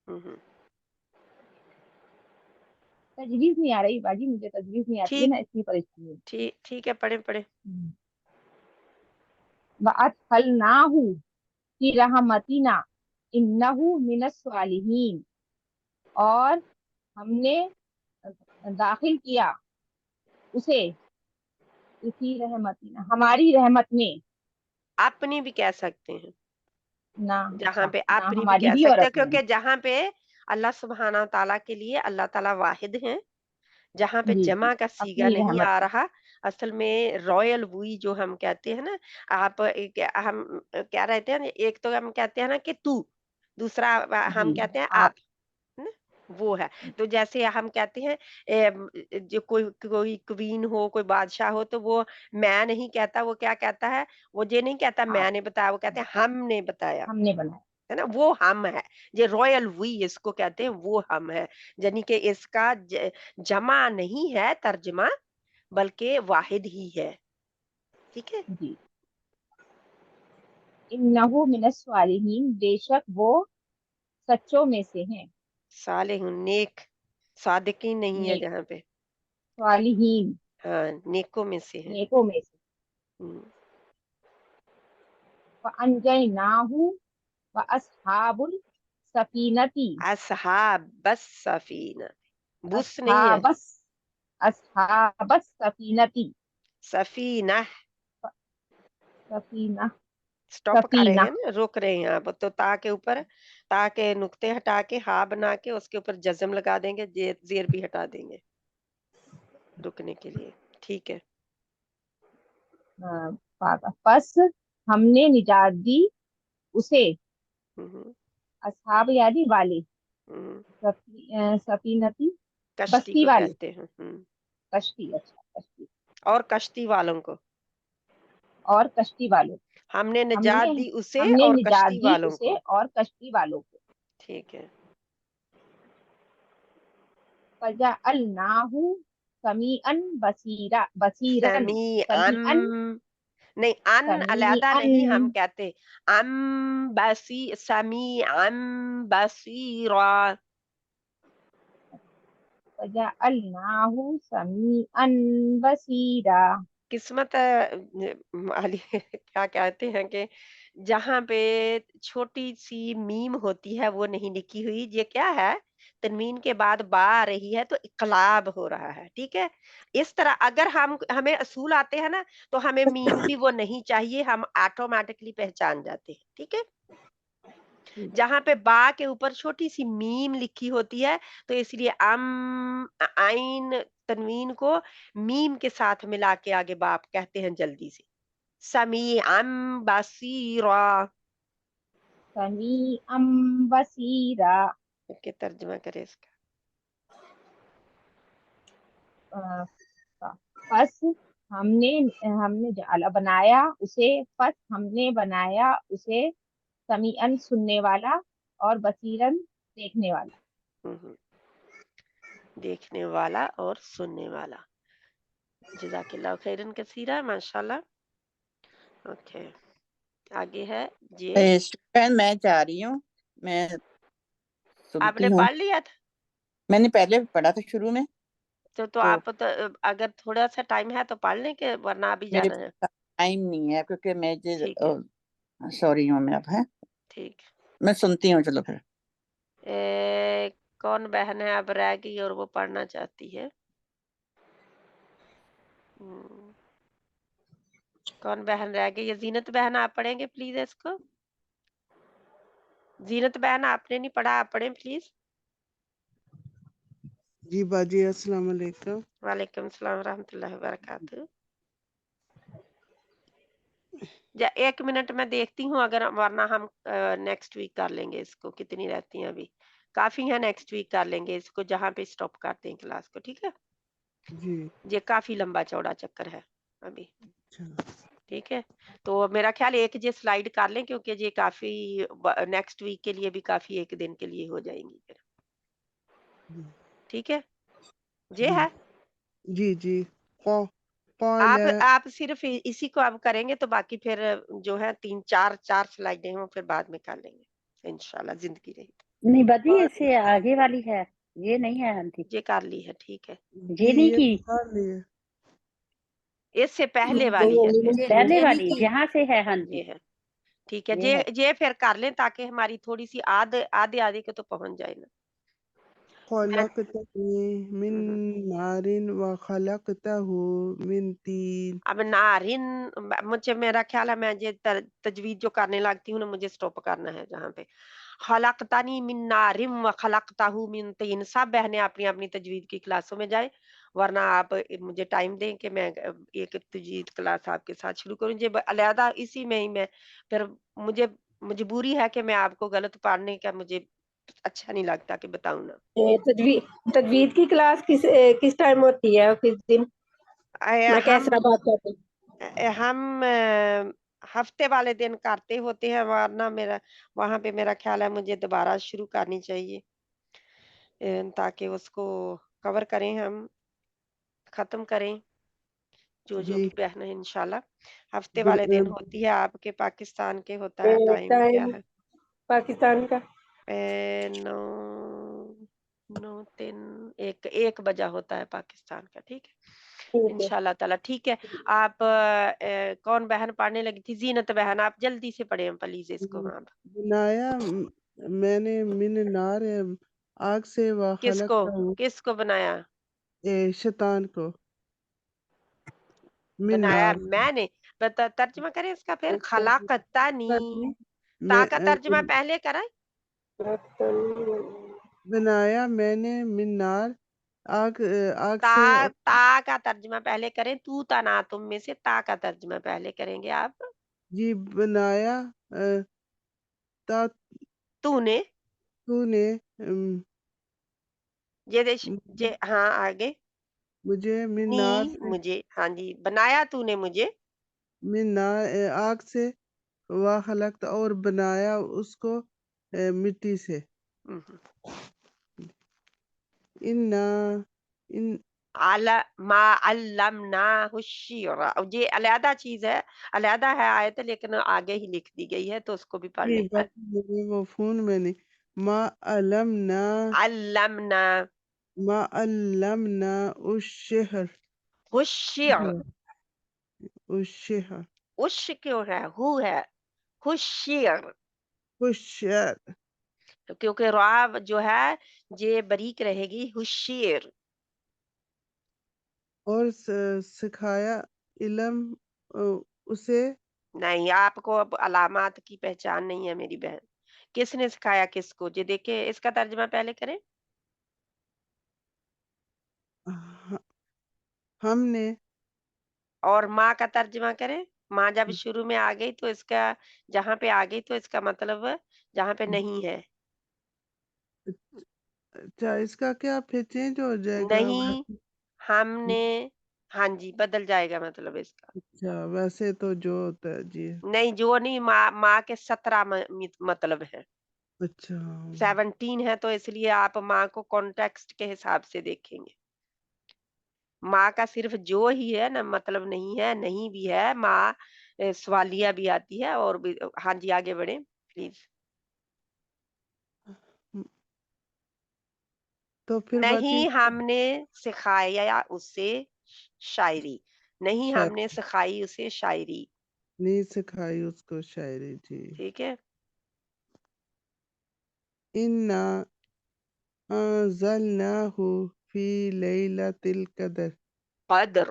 हम्म। तजवीज नहीं आ रही बाजी मुझे तजवीज नहीं आती है ठीक ना इसकी परेशानी है ठीक ठीक है, पढ़े पढ़े। वअदखलनाहु फी रहमतिना इन्नहु मिनस सालिहीन और हमने दाखिल किया उसे इसी रहमतिना हमारी रहमत में अपनी भी कह सकते हैं, ना जहाँ अच्छा पे ना अपनी भी हमारी कह भी और सकते हैं, अपनी क्योंकि जहाँ पे अल्लाह सुब्हाना ताला के लिए अल्लाह ताला वाहिद हैं, जहाँ पे भी जी जमा जी का सीगा अपनी नहीं रहमत आ में रहा, असल में रॉयल वुई जो हम कहते हैं ना, आप हम क्या रहते हैं, एक तो हम कहते हैं ना कि तू, दूसरा हम जी कहते हैं आप आप, है ना, वो है। तो जैसे हम कहते हैं जो कोई कोई क्वीन हो, कोई बादशाह हो, तो वो मैं नहीं कहता, वो क्या कहता है? वो ये नहीं कहता आप मैंने बताया, वो कहते हैं हमने बताया। हमने बनाया ہے ना, वो हम है, ये रॉयल वी इसको कहते हैं, वो हम है, यानी कि इसका जमा नहीं है तर्जमा, बल्कि वाहिद ही है। ठीक है जी। इन्नहु मिनस सालिहीन, बेशक वो सच्चों में से हैं। सालिह नेक, सादिकीन नहीं है नेक, जहाँ पे, सालिहीन, हाँ नेकों में से है। नेकों में से। फअनजयनाहु व अस्हाबुल सफीनती, असहाब बस सफीना, बुस नहीं है, अस्हाबस सफीनती, सफीना, सफीना, स्टॉप सफीना, करेंगे ना, रोक रहे हैं आप तो, ता के ऊपर, ता के नुक्ते हटा के हा बना के उसके ऊपर जज्म लगा देंगे, जेर भी हटा देंगे रुकने के लिए। ठीक है, पस हमने निजात दी उसे, हम्म, अस्हाब यानी वाले, सफीनती कश्ती बस्ती को वाले, कहते हैं, कश्ती, अच्छा कश्ती, और कश्ती वालों को, और कश्ती वालों, हमने निजात हमने दी उसे हमने और निजात कश्ती दी वालों उसे को। और कश्ती वालों को। ठीक है, फजअलनाहु समीअन बसीरा, बसीरन, समी समीअन, नहीं, अन अलहदा नहीं हम समीअन, कहते, अम बसी, समी अम बसीरा, फजअलनाहु समीअन बसीरा। किस्मत वाली क्या कहते हैं कि जहां पे छोटी सी मीम होती है वो नहीं लिखी हुई, ये क्या है, तनवीन के बाद बा आ रही है तो इकलाब हो रहा है। ठीक है, इस तरह अगर हमें असूल आते हैं ना, तो हमें मीम भी वो नहीं चाहिए, हम ऑटोमेटिकली पहचान जाते हैं। ठीक है, जहां पे बा के ऊपर छोटी सी मीम लिखी होती है, तो इसलिए आइन तनवीन को मीम के साथ मिला के आगे बाप कहते हैं जल्दी से, समी बसीरा। समीअम बसीरा। के तर्जुमा करे इसका। पस हमने हमने जाला बनाया उसे, पस हमने बनाया उसे समीअन सुनने वाला और बसीरन देखने वाला। देखने वाला और सुनने वाला। जज़ाकिल्लाह खैरन कसीरा, माशाल्लाह। ओके, आगे है ये। स्टूडेंट मैं जा रही हूँ, मैं सुनती आपने हूँ। पढ़ लिया था? मैंने पहले पढ़ा था शुरू में। तो आप तो अगर थोड़ा सा टाइम है तो पढ़ लें, कि वरना अभी मेरे जाना है? टाइम नहीं है क्योंकि मैं ठीक है, सॉरी हूँ मैं, अब है ठीक। मैं सुनती हूँ। चलो फिर कौन बहन है अब रह गई और वो पढ़ना चाहती है? कौन बहन रह गई? ये जीनत बहन, आप पढ़ेंगे प्लीज इसको? जीनत बहन आपने नहीं पढ़ा, आप पढ़ें प्लीज। जी बाजी, अस्सलाम वालेकुम। वालेकुम सलाम रहमतुल्लाहि व बरकातहू। एक मिनट में देखती हूँ, अगर वरना हम नेक्स्ट वीक कर लेंगे इसको। कितनी रहती हैं अभी? काफी है, नेक्स्ट वीक कर लेंगे इसको, जहाँ पे स्टॉप करते हैं क्लास को। ठीक है जी, ये काफी लंबा चौड़ा चक्कर है अभी। अच्छा। ठीक है, तो मेरा ख्याल एक जे स्लाइड कर लें, क्योंकि ये काफी नेक्स्ट वीक के लिए भी काफी एक दिन के लिए हो जाएंगी फिर। ठीक है, ये है जी जी। आप सिर्फ इसी को अब करेंगे, तो बाकी फिर जो है 3-4 स्लाइडें हैं वो फिर बाद में कर लेंगे इंशाल्लाह, जिंदगी रही तो। नहीं बाजी, इससे आगे वाली है, ये नहीं है आंटी, ये कर ली है, ठीक है। ये नहीं की, इससे पहले वाली है, फिर पहले वाली जहाँ से है। हाँ जी, ये है, ठीक है। ये फिर कर लें, ताकि हमारी थोड़ी सी आधे के तो पहुंच जाए ना। खलक़तनी मिन नारिन व खलक़तहु मिन तीन। अब नारिन, मुझे मेरा ख्याल है मैं ये तजवीज जो करने लगती हूँ ना, मुझे स्टॉप करना है जहाँ पे खलक़तनी मिन नारिन व खलक़तहु मिन तीन। सब बहनें अपनी अपनी तजवीज की क्लासों में जाएं, वरना आप मुझे टाइम दें कि मैं एक तजवीज क्लास आपके साथ शुरू करूँ। ये अलहदा इसी में ही मैं फिर मुझे मजबूरी है कि मैं आपको गलत पढ़ने का मुझे अच्छा नहीं लगता कि बताऊं ना। तजवीद की क्लास किस टाइम होती है, किस दिन? मैं कैसरा बात करती हूँ। हफ्ते वाले दिन करते होते हैं, वरना मेरा वहां पे मेरा ख्याल है मुझे दोबारा शुरू करनी चाहिए, ताकि उसको कवर करें, हम खत्म करें जो जी भी बहन है इंशाल्लाह। हफ्ते बिल, वाले दिन होती है, आपके पाकिस्तान के होता है टाइम क्या टाइम है? पाकिस्तान का 9 9 3 1 बजा होता है पाकिस्तान का। ठीक है ठीक है। इंशाल्लाह ताला। ठीक है, आप कौन बहन पढ़ने लगी थी? जीनत बहन, आप जल्दी से पढ़े प्लीज इसको। हाँ बनाया मैंने मिन नार आग से व किसको खलकता किसको बनाया? शैतान को मिन बनाया नार मैंने। बता, तर्जमा करें इसका फिर। खलाकतानी, ता मैं का तर्जमा पहले करा। बनाया मैंने मिन नार आग आग से ता का तर्जमा पहले करें। तू ता ना तुम में से ता का तर्जमा पहले करेंगे आप। जी बनाया ता तूने तूने ये देश जे, हाँ आगे। मुझे मिन नार नी से मुझे, हाँ जी, बनाया तूने मुझे। मिन नार आग से व खलकता और बनाया उसको मिट्टी से। इन्ना इन आला मा अल्लमना हुश्शिरा, और ये अलहदा चीज है, अलहदा है आयत, लेकिन आगे ही लिख दी गई है, तो उसको भी पढ़ जी लें। बाकी वो फोन में नहीं मा अलमना अल्लमना मा अलमना उस शहर हुश्शिर, उस शहर उश क्यों है? हु है, हुश्शिर, उस शहर क्योंकि रा जो है ये बरीक रहेगी। हुश्शिर। और सिखाया इलम उसे नहीं, आपको अब अलामात की पहचान नहीं है मेरी बहन। किसने सिखाया किसको? ये देखे, इसका तर्जमा पहले करें। ह- हमने और माँ का तर्जमा करें। माँ जब शुरू में आ गई तो इसका, जहाँ पे आ गई तो इसका मतलब जहाँ पे नहीं है। अच्छा इसका क्या फिर चेंज हो जाएगा नहीं, हमने, हाँ जी, बदल जाएगा मतलब इसका। अच्छा वैसे तो जो होता है जी नहीं, जो नहीं, माँ माँ के 17 मतलब है। अच्छा 17 है, तो इसलिए आप माँ को कॉन्टेक्स्ट के हिसाब से देखेंगे। माँ का सिर्फ जो ही है ना मतलब नहीं है, नहीं भी है। माँ सवालिया भी आती है और भी। हाँ जी, आगे बढ़े प्लीज। तो फिर बाकी नहीं हमने सिखाया उसे शायरी, नहीं शायद हमने सिखाई उसे शायरी। नहीं सिखाई उसको शायरी जी। ठीक है। इन्ना अंज़लनाहु फी लैलतिल कदर कदर,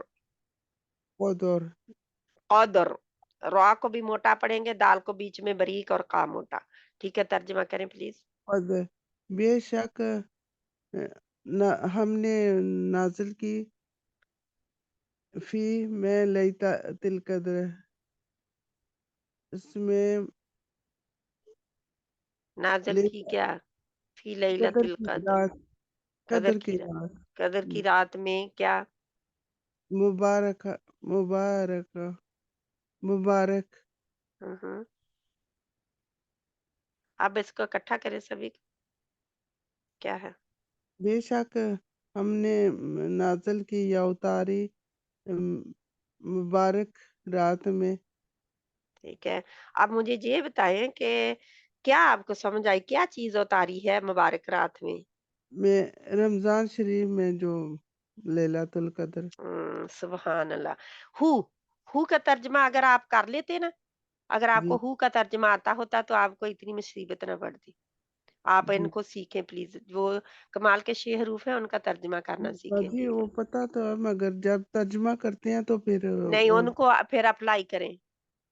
कदर कदर, रा को भी मोटा पढ़ेंगे, दाल को बीच में बारीक और का मोटा। ठीक है, तर्जमा करें प्लीज। कदर बेशक हमने नाजिल की फी में लैता तिल कदर इसमें नाज़िल की क्या? फी कदर लैलतिल की कद्र, रात कदर कदर की की रात कदर की रात में क्या? मुबारक मुबारक मुबारक हम्म। अब इसको इकट्ठा करें सभी को। क्या है? बेशक हमने नाजिल की या उतारी मुबारक रात में। ठीक है, अब मुझे ये बताएं कि क्या आपको समझ आई, क्या चीज उतारी है मुबारक रात में? में रमजान शरीफ में जो लैलातुल कदर सुभान अल्लाह। हु, हु का तर्जमा अगर आप कर लेते ना, अगर आपको जी हु का तर्जमा आता होता तो आपको इतनी मुसीबत ना पड़ती। आप जी इनको सीखें प्लीज, वो कमाल के शेहरूफ है, उनका तर्जमा करना सीखें। बाजी ठीक वो है, पता तो है मगर जब तर्जमा करते हैं तो फिर नहीं और उनको फिर अप्लाई करें,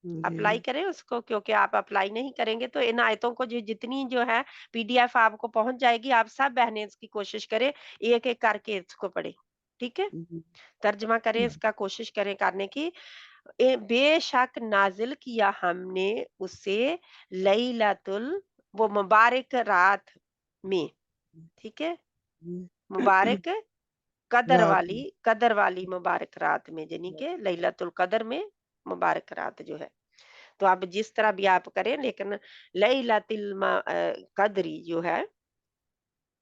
जी अप्लाई करें उसको, क्योंकि आप अप्लाई नहीं करेंगे तो इन आयतों को जो जितनी जो है पीडीएफ आपको पहुंच जाएगी। आप सब बहनें इसकी कोशिश करें, एक एक करके इसको पढ़ें। ठीक है, जी तर्जमा करें इसका, कोशिश करें करने की। बेशक नाजिल किया हमने उसे लैलतुल, वो मुबारक रात में। ठीक है, जी मुबारक रात में कदर वाली मुबारक रात में, यानी कि लैलतुल कदर में मुबारक रात जो है। तो आप जिस तरह भी आप करें, लेकिन लैलतुल कद्री जो है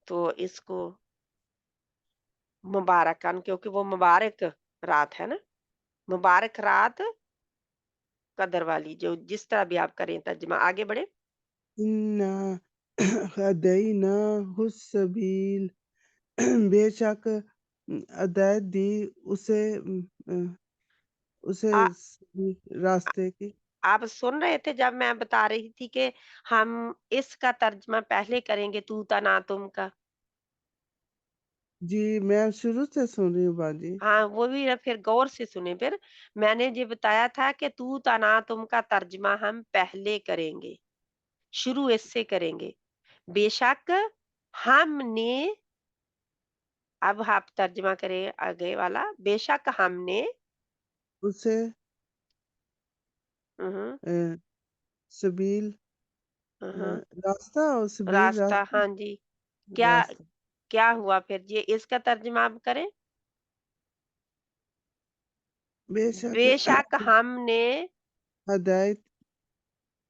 तो इसको मुबारकन, क्योंकि वो मुबारक रात है ना, मुबारक रात कदर वाली, जो जिस तरह भी आप करें तर्जमा। आगे बढ़े। इन्ना हदैना हुस्सबील, बेशक हदायत दी उसे उसे आ, रास्ते की। आप सुन रहे थे जब मैं बता रही थी कि हम इसका तर्जमा पहले करेंगे तू ता ना तुम का। जी मैं शुरू से सुन रही हूँ बाजी। हाँ, वो भी ना, फिर गौर से सुने। फिर मैंने ये बताया था कि तू ता ना तुम का तर्जमा हम पहले करेंगे, शुरू इससे करेंगे। बेशक हमने, अब आप तर्जमा करें आगे वाला, बेशक हमने उसे हम्म, सबील हम्म, रास्ता और सबील रास्ता, रास्ता हाँ जी। क्या रास्ता क्या हुआ फिर? ये इसका तर्जमा आप करें। बेशक बेशक हमने हदायत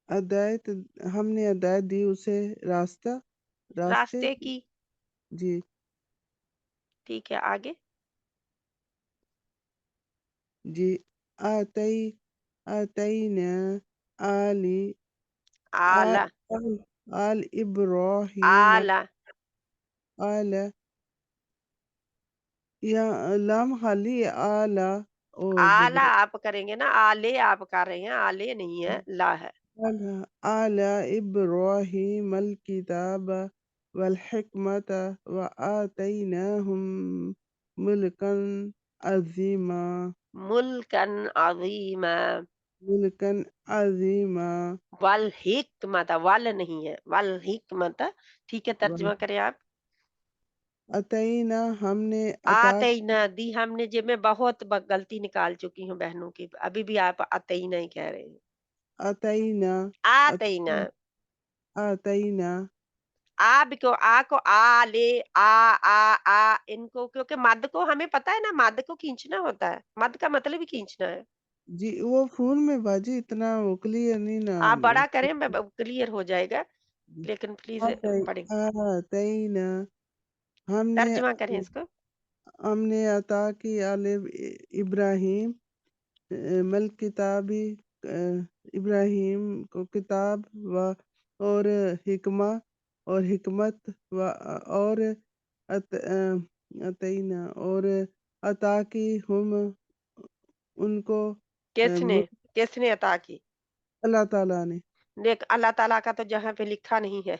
हदायत हमने हदायत दी उसे रास्ता रास्ते रास्ते की। की। जी ठीक है, आगे। जी आतई आतईना आली आल आला आल आल इब्राहिम आला आल या लाम खाली आला ओ आला जबर आप करेंगे ना, आले आप कर रहे हैं, आले नहीं है, ला है। आला इब्राहिम अल किताब वल हिकमत व आतईनाहुम मुल्कन अजीमा मुल्कन अजीमा, मुल्कन अजीमा वल हिकमत, वल नहीं है, वल हिकमत। ठीक है, वल तर्जमा करें आप। अतईना हमने अता आतईना दी हमने, जे मैं बहुत गलती निकाल चुकी हूँ बहनों की, अभी भी आप आतईना ही कह रहे हैं। अतईना आतईना, अतईना आप को आ को आ ले आ इनको, क्योंकि मद को हमें पता है ना, मद को खींचना होता है, मद का मतलब ही खींचना है। जी वो फोन में बाजी इतना वो क्लियर नहीं ना आप बड़ा करें, क्लियर हो जाएगा, लेकिन प्लीज पढ़ें, अतईना हमने तर्जमा करें इसको। हमने अता की आले इब्राहिम मल किताबी इब्राहिम को किताब व और हिकमा और हिकमत व और अतईना और अता की हम उनको किसने किसने अता की? अल्लाह ताला ने। देख, अल्लाह ताला का तो जहाँ पे लिखा नहीं है।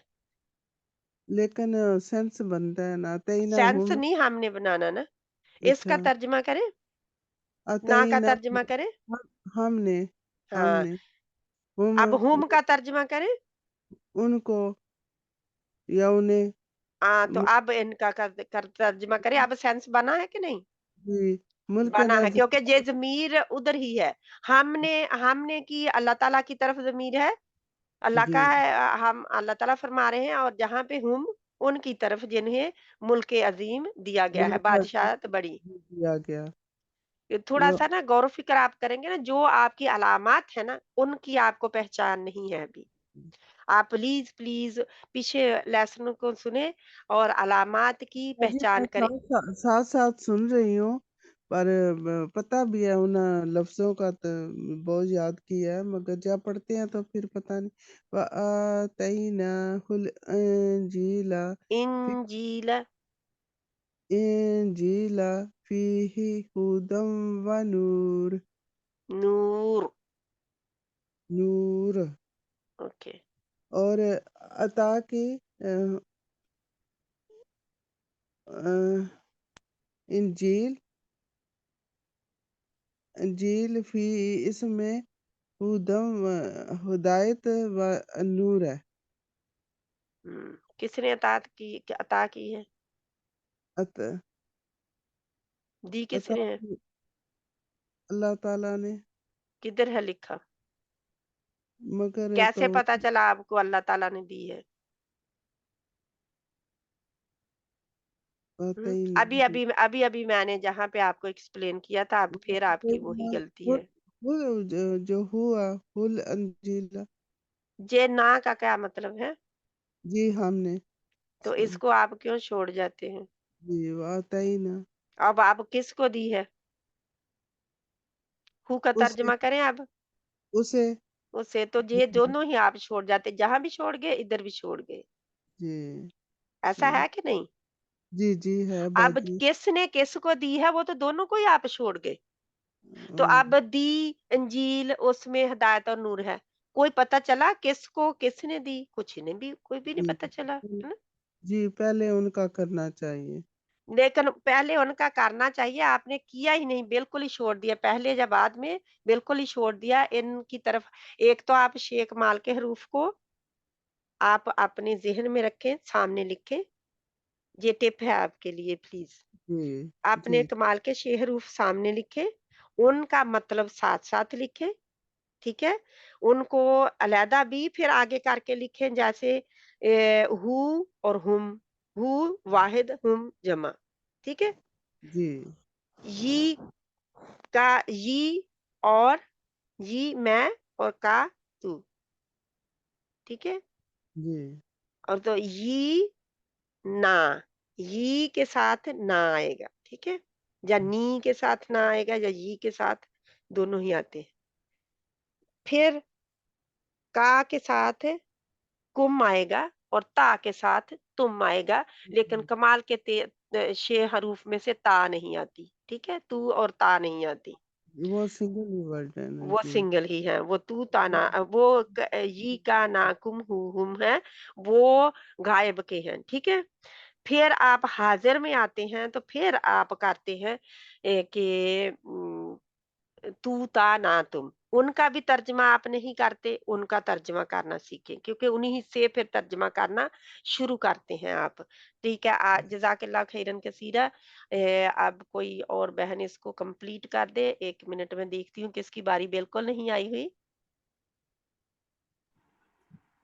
लेकिन सेंस बनता है ना अतईना सेंस हम। नहीं हमने बनाना ना, इसका अच्छा तर्जमा करें, ना का अतईना तर्जमा करें। हमने हाँ, हमने हम अब हुम का तर्जमा करें। उनको या उन्हें हाँ, तो मु- अब इनका कर तर्जमा करें। अब सेंस बना है कि नहीं? जी मुल्क बना है, क्योंकि नजीर ये जमीर उधर ही है। हमने की अल्लाह ताला की तरफ जमीर है, अल्लाह जी का है। हम अल्लाह ताला फरमा रहे हैं, और जहाँ पे हुम उनकी तरफ जिन्हें मुल्क अजीम दिया गया है, मुल्क नजीर बादशाहत बड़ी। दिया गया। ये थोड़ा वो सा ना गौर फिक्र आप करेंगे ना, जो आपकी अलामात है ना, उनकी आपको पहचान नहीं है अभी। आप प्लीज प्लीज पीछे लेसन को सुने और अलामात की अजी मैं पहचान करें। साथ साथ सुन रही हूँ पर पता भी है उन लफ्जों का तो बहुत याद किया है मगर जब पढ़ते हैं तो फिर पता नहीं। वआतैना हुल इंजीला फी इंजील इंजीला फीही हुदम व नूर नूर। नूर ओके। और अता की इंजील इंजील फी इसमें हुदम हुदायत व नूर है। किसने अता की है? अत दी अता किसने है? की अल्लाह ताला ने किधर है लिखा? मगर तो कैसे पता चला आपको अल्लाह ताला ने दी है? पता ही अभी नहीं। अभी अभी अभी मैंने जहाँ पे आपको एक्सप्लेन किया था, अब फिर आपकी वही गलती है। वो जो हुआ हुल अंजीला। जे ना का क्या मतलब है? जी हमने। तो सॉरी इसको आप क्यों छोड़ जाते हैं? जी वो आता ही ना। अब आप किसको दी है? हु का उसे तर्जमा करें अब? उसे उसे तो ये दोनों ही आप छोड़ जाते, जहां भी छोड़ गए इधर भी छोड़ गए, जी ऐसा जी है कि नहीं? जी है अब बाजी। किसने किसको दी है वो तो दोनों को ही आप छोड़ गए। तो अब दी इंजील उसमें हिदायत और नूर है, कोई पता चला किसको किसने दी? कुछ ने भी कोई भी नहीं जी पता चला, है ना? जी पहले उनका करना चाहिए। लेकिन पहले उनका करना चाहिए, आपने किया ही नहीं, बिल्कुल ही छोड़ दिया, पहले या बाद में बिल्कुल ही छोड़ दिया इनकी तरफ। एक तो आप शेख माल के हरूफ को आप अपने जहन में रखें, सामने लिखें, ये टिप है आपके लिए प्लीज। जी आपने जी कमाल के छह हरूफ सामने लिखे, उनका मतलब साथ साथ लिखे, ठीक है? उनको अलहदा भी फिर आगे करके लिखें, जैसे हु और हुम, हु वाहिद, हुम जमा, ठीक है? जी ये का ये और ये मैं और का तू, ठीक है? जी और तो ये ना, ये के साथ ना आएगा, ठीक है? या नी के साथ ना आएगा या ये के साथ, दोनों ही आते हैं। फिर का के साथ कुम आएगा और ता के साथ तुम आएगा, लेकिन कमाल के 6 हरूफ में से ता नहीं आती, ठीक है? तू और ता नहीं आती, वो सिंगल ही वर्ड है ना। वो जी सिंगल ही है। वो तू ता ना, वो ये का ना कुम हुम है, वो गायब के हैं, ठीक है? फिर आप हाजिर में आते हैं तो फिर आप करते हैं कि तू ता ना तुम, उनका भी तर्जमा आप नहीं करते, उनका तर्जमा करना सीखें, क्योंकि उन्हीं से फिर तर्जमा करना शुरू करते हैं आप, ठीक है? जजाकल्लाह खैरन कसीरा। अब कोई और बहन इसको कंप्लीट कर दे, 1 मिनट में देखती हूँ किसकी बारी बिल्कुल नहीं आई हुई।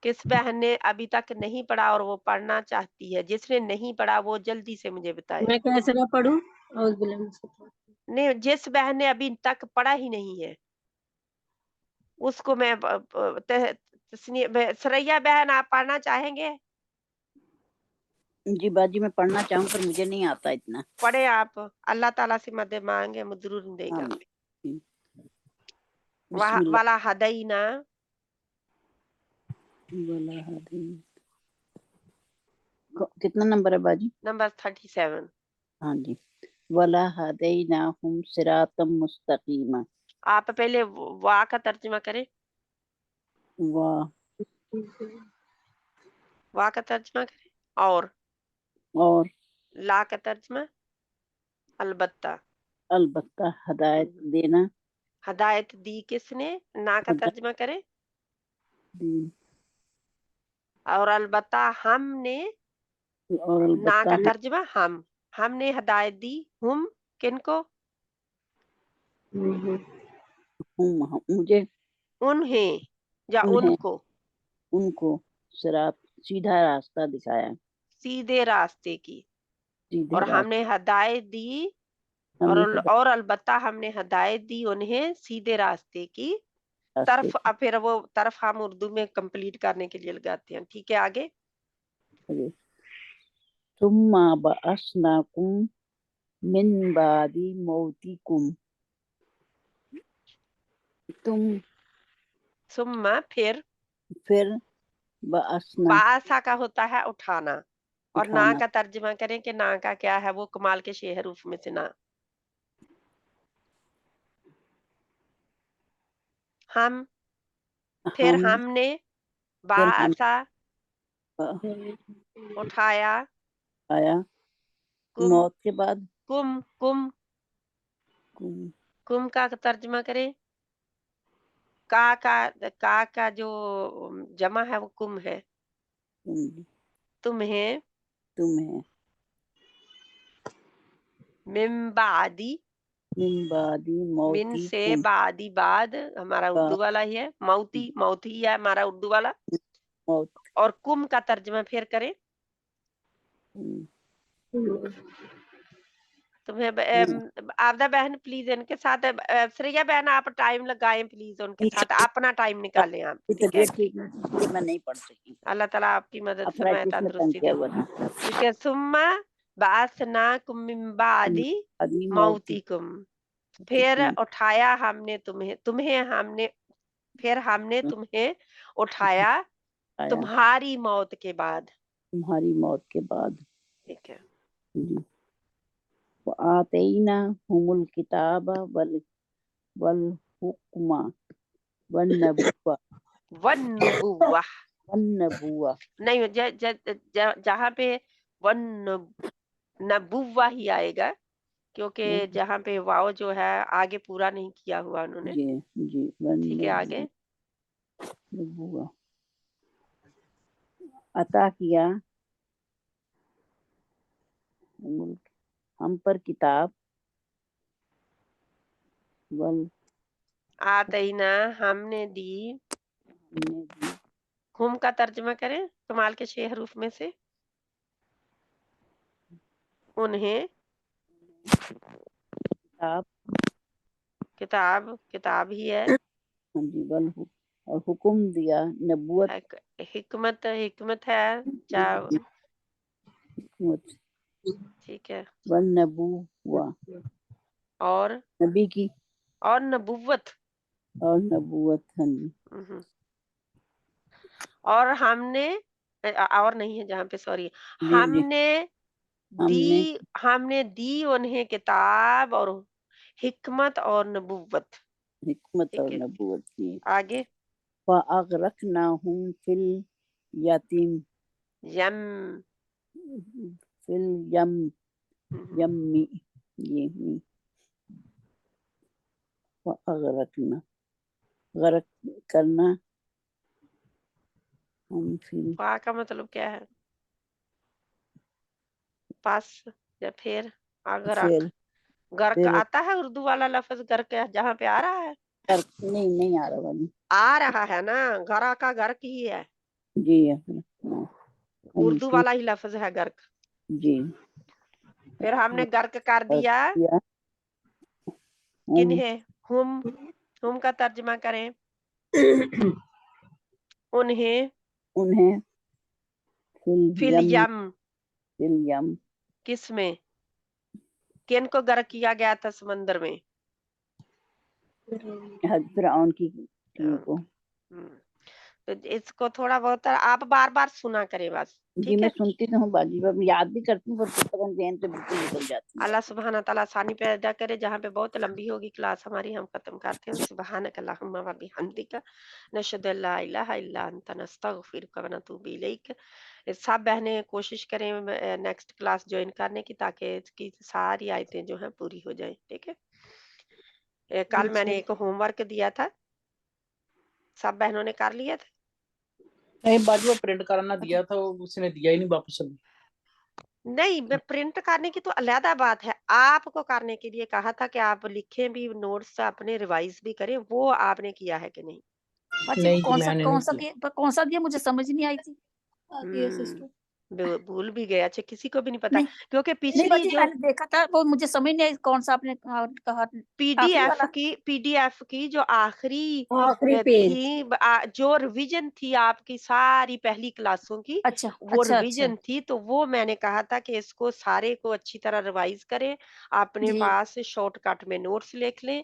किस बहन ने अभी तक नहीं पढ़ा और वो पढ़ना चाहती है? जिसने नहीं पढ़ा वो जल्दी से मुझे बताए। मैं कैसे ना पढ़ूं? औज़ बिल्लाहि मिनश शैतानिर नहीं, जिस बहन ने अभी तक पढ़ा ही नहीं है उसको मैं सरैया बहन आप पढ़ना चाहेंगे? जी बाजी मैं पढ़ना चाहूँ पर मुझे नहीं आता इतना। पढ़े आप, अल्लाह ताला से मदद मांगे, वो जरूर देगा। बिस्मिल्लाह। वाला हदैना, कितना नंबर है बाजी? नंबर 37। हाँ जी। वला हदैनाहुम सिरातम मुस्तकीमा। आप पहले वाह का तर्जुमा करें। वाह, वाह का तर्जुमा करें। और ला का तर्जुमा अलबत्ता। अलबत्ता हदायत देना। हदायत दी किसने? ना का तर्जुमा करें। और अलबत्ता हमने, और ना अलबत्ता का तर्जुमा हम, हमने हदायत दी हम किनको? मुझे उन्हें या उन्हें उनको, उनको सिरात सीधा रास्ता दिखाया, सीधे रास्ते की। सीधे और रास्ते हमने हदायत दी हमें और अलबत्ता हमने हदायत दी उन्हें सीधे रास्ते की तरफ। अब फिर वो तरफ हम उर्दू में कंप्लीट करने के लिए लगाते हैं, ठीक है? आगे सुम्मा बअसनाकुम मिन बादी मौतिकुम। तुम सुम्मा फिर बअसना बासा का होता है उठाना, और ना उठाना। का तर्जुमा करें कि ना का क्या है? वो कमाल के 6 हरूफ में से ना। हम, फिर हम हमने फिर हम बासा उठाया, आया कुम मौत के बाद कुम कुम कुम का तर्जुमा करें। का जो जमा है वो कुम है। तुम्हें मिन बादी, मिन से बादी बाद हमारा उर्दू वाला ही है, मौती मौती है हमारा उर्दू वाला। और कुम का तर्जुमा फिर करें। तुम्हें आपदा बहन प्लीज इनके साथ श्रेया बहन आप टाइम लगाएं प्लीज उनके साथ, अपना टाइम निकालें आप, की ठीक है। तबीयत ठीक नहीं थी, इसलिए मैं नहीं पढ़ सकी। अल्लाह ताला आपकी मदद फरमाए, अर्थराइटिस में तंग तंदुरुस्ती किया दे, हुआ था। ठीक है। सुम्मा बासनाकुम मिन बादी आदमी मौतिकुम, फिर उठाया हमने फिर हमने तुम्हें उठाया तुम्हारी मौत के बाद, तुम्हारी मौत के बाद, ठीक है जी। आतईना हुमुल किताबा वल हुक्मा वन नबुवा नहीं, जहाँ पे वन नबुवा ही आएगा, क्योंकि जहाँ पे वाव जो है आगे पूरा नहीं किया हुआ उन्होंने, जी ठीक है। आगे नबुवा अता किया हम पर किताब, वल आतईना हमने दी, हुम का तर्जुमा करें कमाल के 6 हरूफ में से, उन्हें किताब ही है, हाँ जी, वल और हुक्म दिया नबुवत, हिकमत है, ठीक है। वन नबुवा और नबी की, और नबुवत, हाँ जी। और हमने और नहीं है जहाँ पे, सॉरी, हमने दी उन्हें किताब और हिकमत और नबुवत की। आगे फ़अग़रक़नाहुम फ़िल यम्मी फ़अग़रक़ना गरक करना, हम फिर फा का मतलब क्या है, पास या फिर अगर गर्क आता है उर्दू वाला लफ्ज गर्क जहाँ पे आ रहा है, नहीं आ रहा वाली, आ रहा है ना, गरा का गर्क ही है जी, उर्दू वाला ही लफ्ज है गर्क जी। फिर हमने गर्क कर दिया किन्हें, हुम का तर्जुमा करें उन्हें फिल यम किस में, किन को गर्क किया गया था समंदर में, फिरऔन की टीम को। तो इसको थोड़ा बहुत आप बार बार सुना करें बस, जी मैं सुनती तो हूँ बाजी, याद भी करती हूँ पर ज़हन से बिल्कुल निकल जाती है। अल्लाह सुब्हाना तआला आसानी पैदा करे, जहाँ पे बहुत लंबी होगी क्लास हमारी हम खत्म करते हैं। सुब्हानक अल्लाहुम्मा व बिहम्दिका नशहदु अल्ला इलाहा इल्ला अंता नस्तगफिरुका व नतूबु इलैक। सब बहनें कोशिश करें नेक्स्ट क्लास ज्वाइन करने की, ताकि इसकी सारी आयतें जो हैं पूरी हो जाएं, ठीक है। कल मैंने एक होमवर्क दिया था, सब बहनों ने कर लिया था? नहीं बाजी, वो प्रिंट कराना दिया था, उसने दिया ही नहीं वापस अभी। नहीं, मैं प्रिंट करने की तो अलहदा बात है, आपको करने के लिए कहा था कि आप लिखें भी, नोट्स अपने रिवाइज भी करें, वो आपने किया है कि नहीं? नहीं कौन सा दिया मुझे समझ नहीं आई थी। भूल भी गया, अच्छा किसी को भी नहीं पता, क्योंकि नहीं पिछली बाजी, जो मैंने देखा था वो मुझे समझ नहीं आई कौन सा आपने कहा। पीडीएफ की जो आखिरी पेज, थी, जो रिवीजन थी आपकी सारी पहली क्लासों की, वो रिवीजन थी, तो वो मैंने कहा था कि इसको सारे को अच्छी तरह रिवाइज करें, अपने पास शॉर्टकट में नोट्स लिख लें,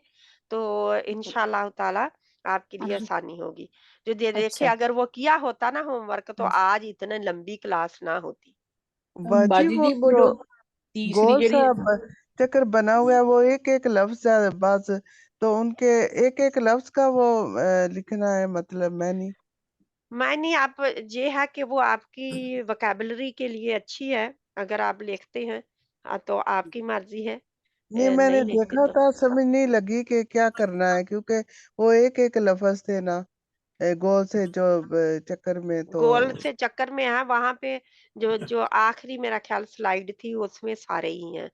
तो इंशाल्लाह ताला आपके लिए आसानी होगी। जो देखे अगर वो किया होता ना होमवर्क, तो आज इतने लंबी क्लास ना होती। बाजी वो जो गोल सा चक्कर बना हुआ है, वो एक एक लफ्ज है बस, तो उनके एक एक लफ्ज का वो लिखना है, मतलब मैंने आप ये है कि वो आपकी वोकैबुलरी के लिए अच्छी है, अगर आप लिखते हैं तो आपकी मर्जी है, नहीं मैंने नहीं लिखते देखा तो था, समझ नहीं लगी कि क्या करना है, क्योंकि वो एक एक लफ्ज थे ना, गोल से जो चक्कर में, तो गोल से चक्कर में है, वहां पे जो आखिरी मेरा ख्याल स्लाइड थी उसमें सारे ही हैं,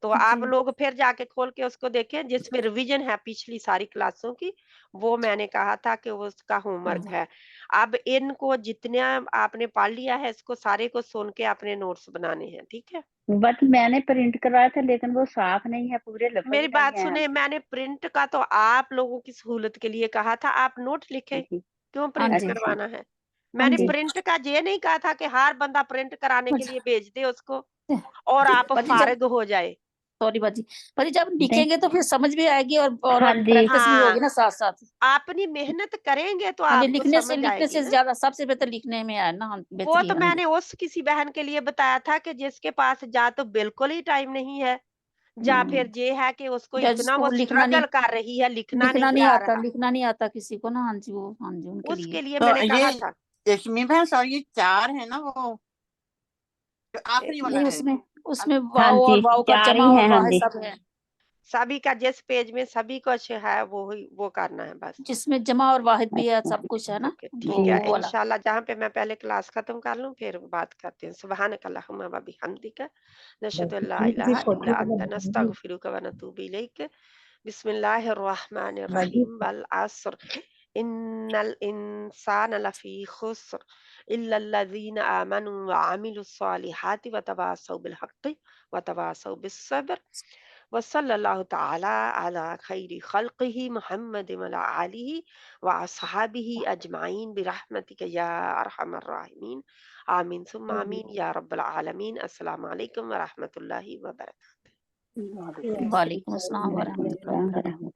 तो आप लोग फिर जाके खोल के उसको देखें जिसमें रिवीजन है पिछली सारी क्लासों की, وہ میں نے کہا تھا کہ وہ उसका होमवर्क है। अब इनको जितने आपने पढ़ लिया है इसको सारे को सुन के अपने नोट्स बनाने हैं, ठीक है? बट मैंने प्रिंट करवाया था लेकिन वो साफ नहीं है, पूरे लफ्ज मेरी नहीं बात है। सुने, मैंने प्रिंट का तो आप लोगों की सहूलत के लिए कहा था, आप नोट लिखें, क्यों हाँ प्रिंट जी करवाना है? हाँ मैंने जी प्रिंट का ये नहीं कहा था कि हर बंदा प्रिंट कराने के लिए भेज दे उसको और आप बाजी जब फारिग हो जाए। सॉरी बाजी जब नहीं, लिखेंगे तो फिर समझ भी आएगी और हाँ जी प्रैक्टिस भी होगी हाँ, ना साथ साथ। अपनी मेहनत करेंगे तो हाँ जी आपको समझ लिखने आएगी से ना। ज्यादा सबसे बेहतर लिखने में है ना, हम वो बेहतरी तो है। मैंने उस किसी बहन के लिए बताया था कि जिसके पास जा तो बिल्कुल ही टाइम नहीं है, या फिर ये है कि उसको या इतना वो जिसको स्ट्रगल कर रही है, लिखना नहीं आ रहा, लिखना नहीं आता किसी को ना। हाँ जी वो हाँ जी उनके लिए उसके लिए तो मैंने कहा ये था। यशमी बहन सर ये 4 है ना, वो जो आखिरी वाला नहीं है उसमें वो उसमें हाँ वाव और जी वाव का 4 जमा ही और है। हाँ वाहिद जी सब है। सभी का जिस पेज में सभी कुछ है वो करना है बस। जिसमें जमा और वाहिद भी है सब कुछ है ना, ओके वो ठीक है, वो वाला। इंशाल्लाह जहाँ पे मैं पहले क्लास खत्म कर लूँ फिर बात करते हैं। सुबहानक अल्लाहुम्मा व बिहम्दिका नशहदु अल्ला इलाहा इल्ला अंता नस्तगफिरुका व नतूबु इलैक। बिस्मिल्लाहिर रहमानिर रहीम वल अस्र इन्नल इंसाना लफी खुस्र इल्लल लज़ीना आमनु व अमिलुस सालिहाति व तवासौ बिल हक़्क़ि व तवासौ बिस सब्र व सल्लल्लाहु तआला अला खैरि खल्क़िही मुहम्मद व अला आलिही व अस्हाबिही अजमाइन बिरहमतिका या अरहमर राहिमीन। आमीन सुम्मा आमीन या रब्बल आलमीन। अस्सलामु अलैकुम व रहमतुल्लाहि व बरकातहू। वालेकुम अस्सलाम व रहमतुल्लाह।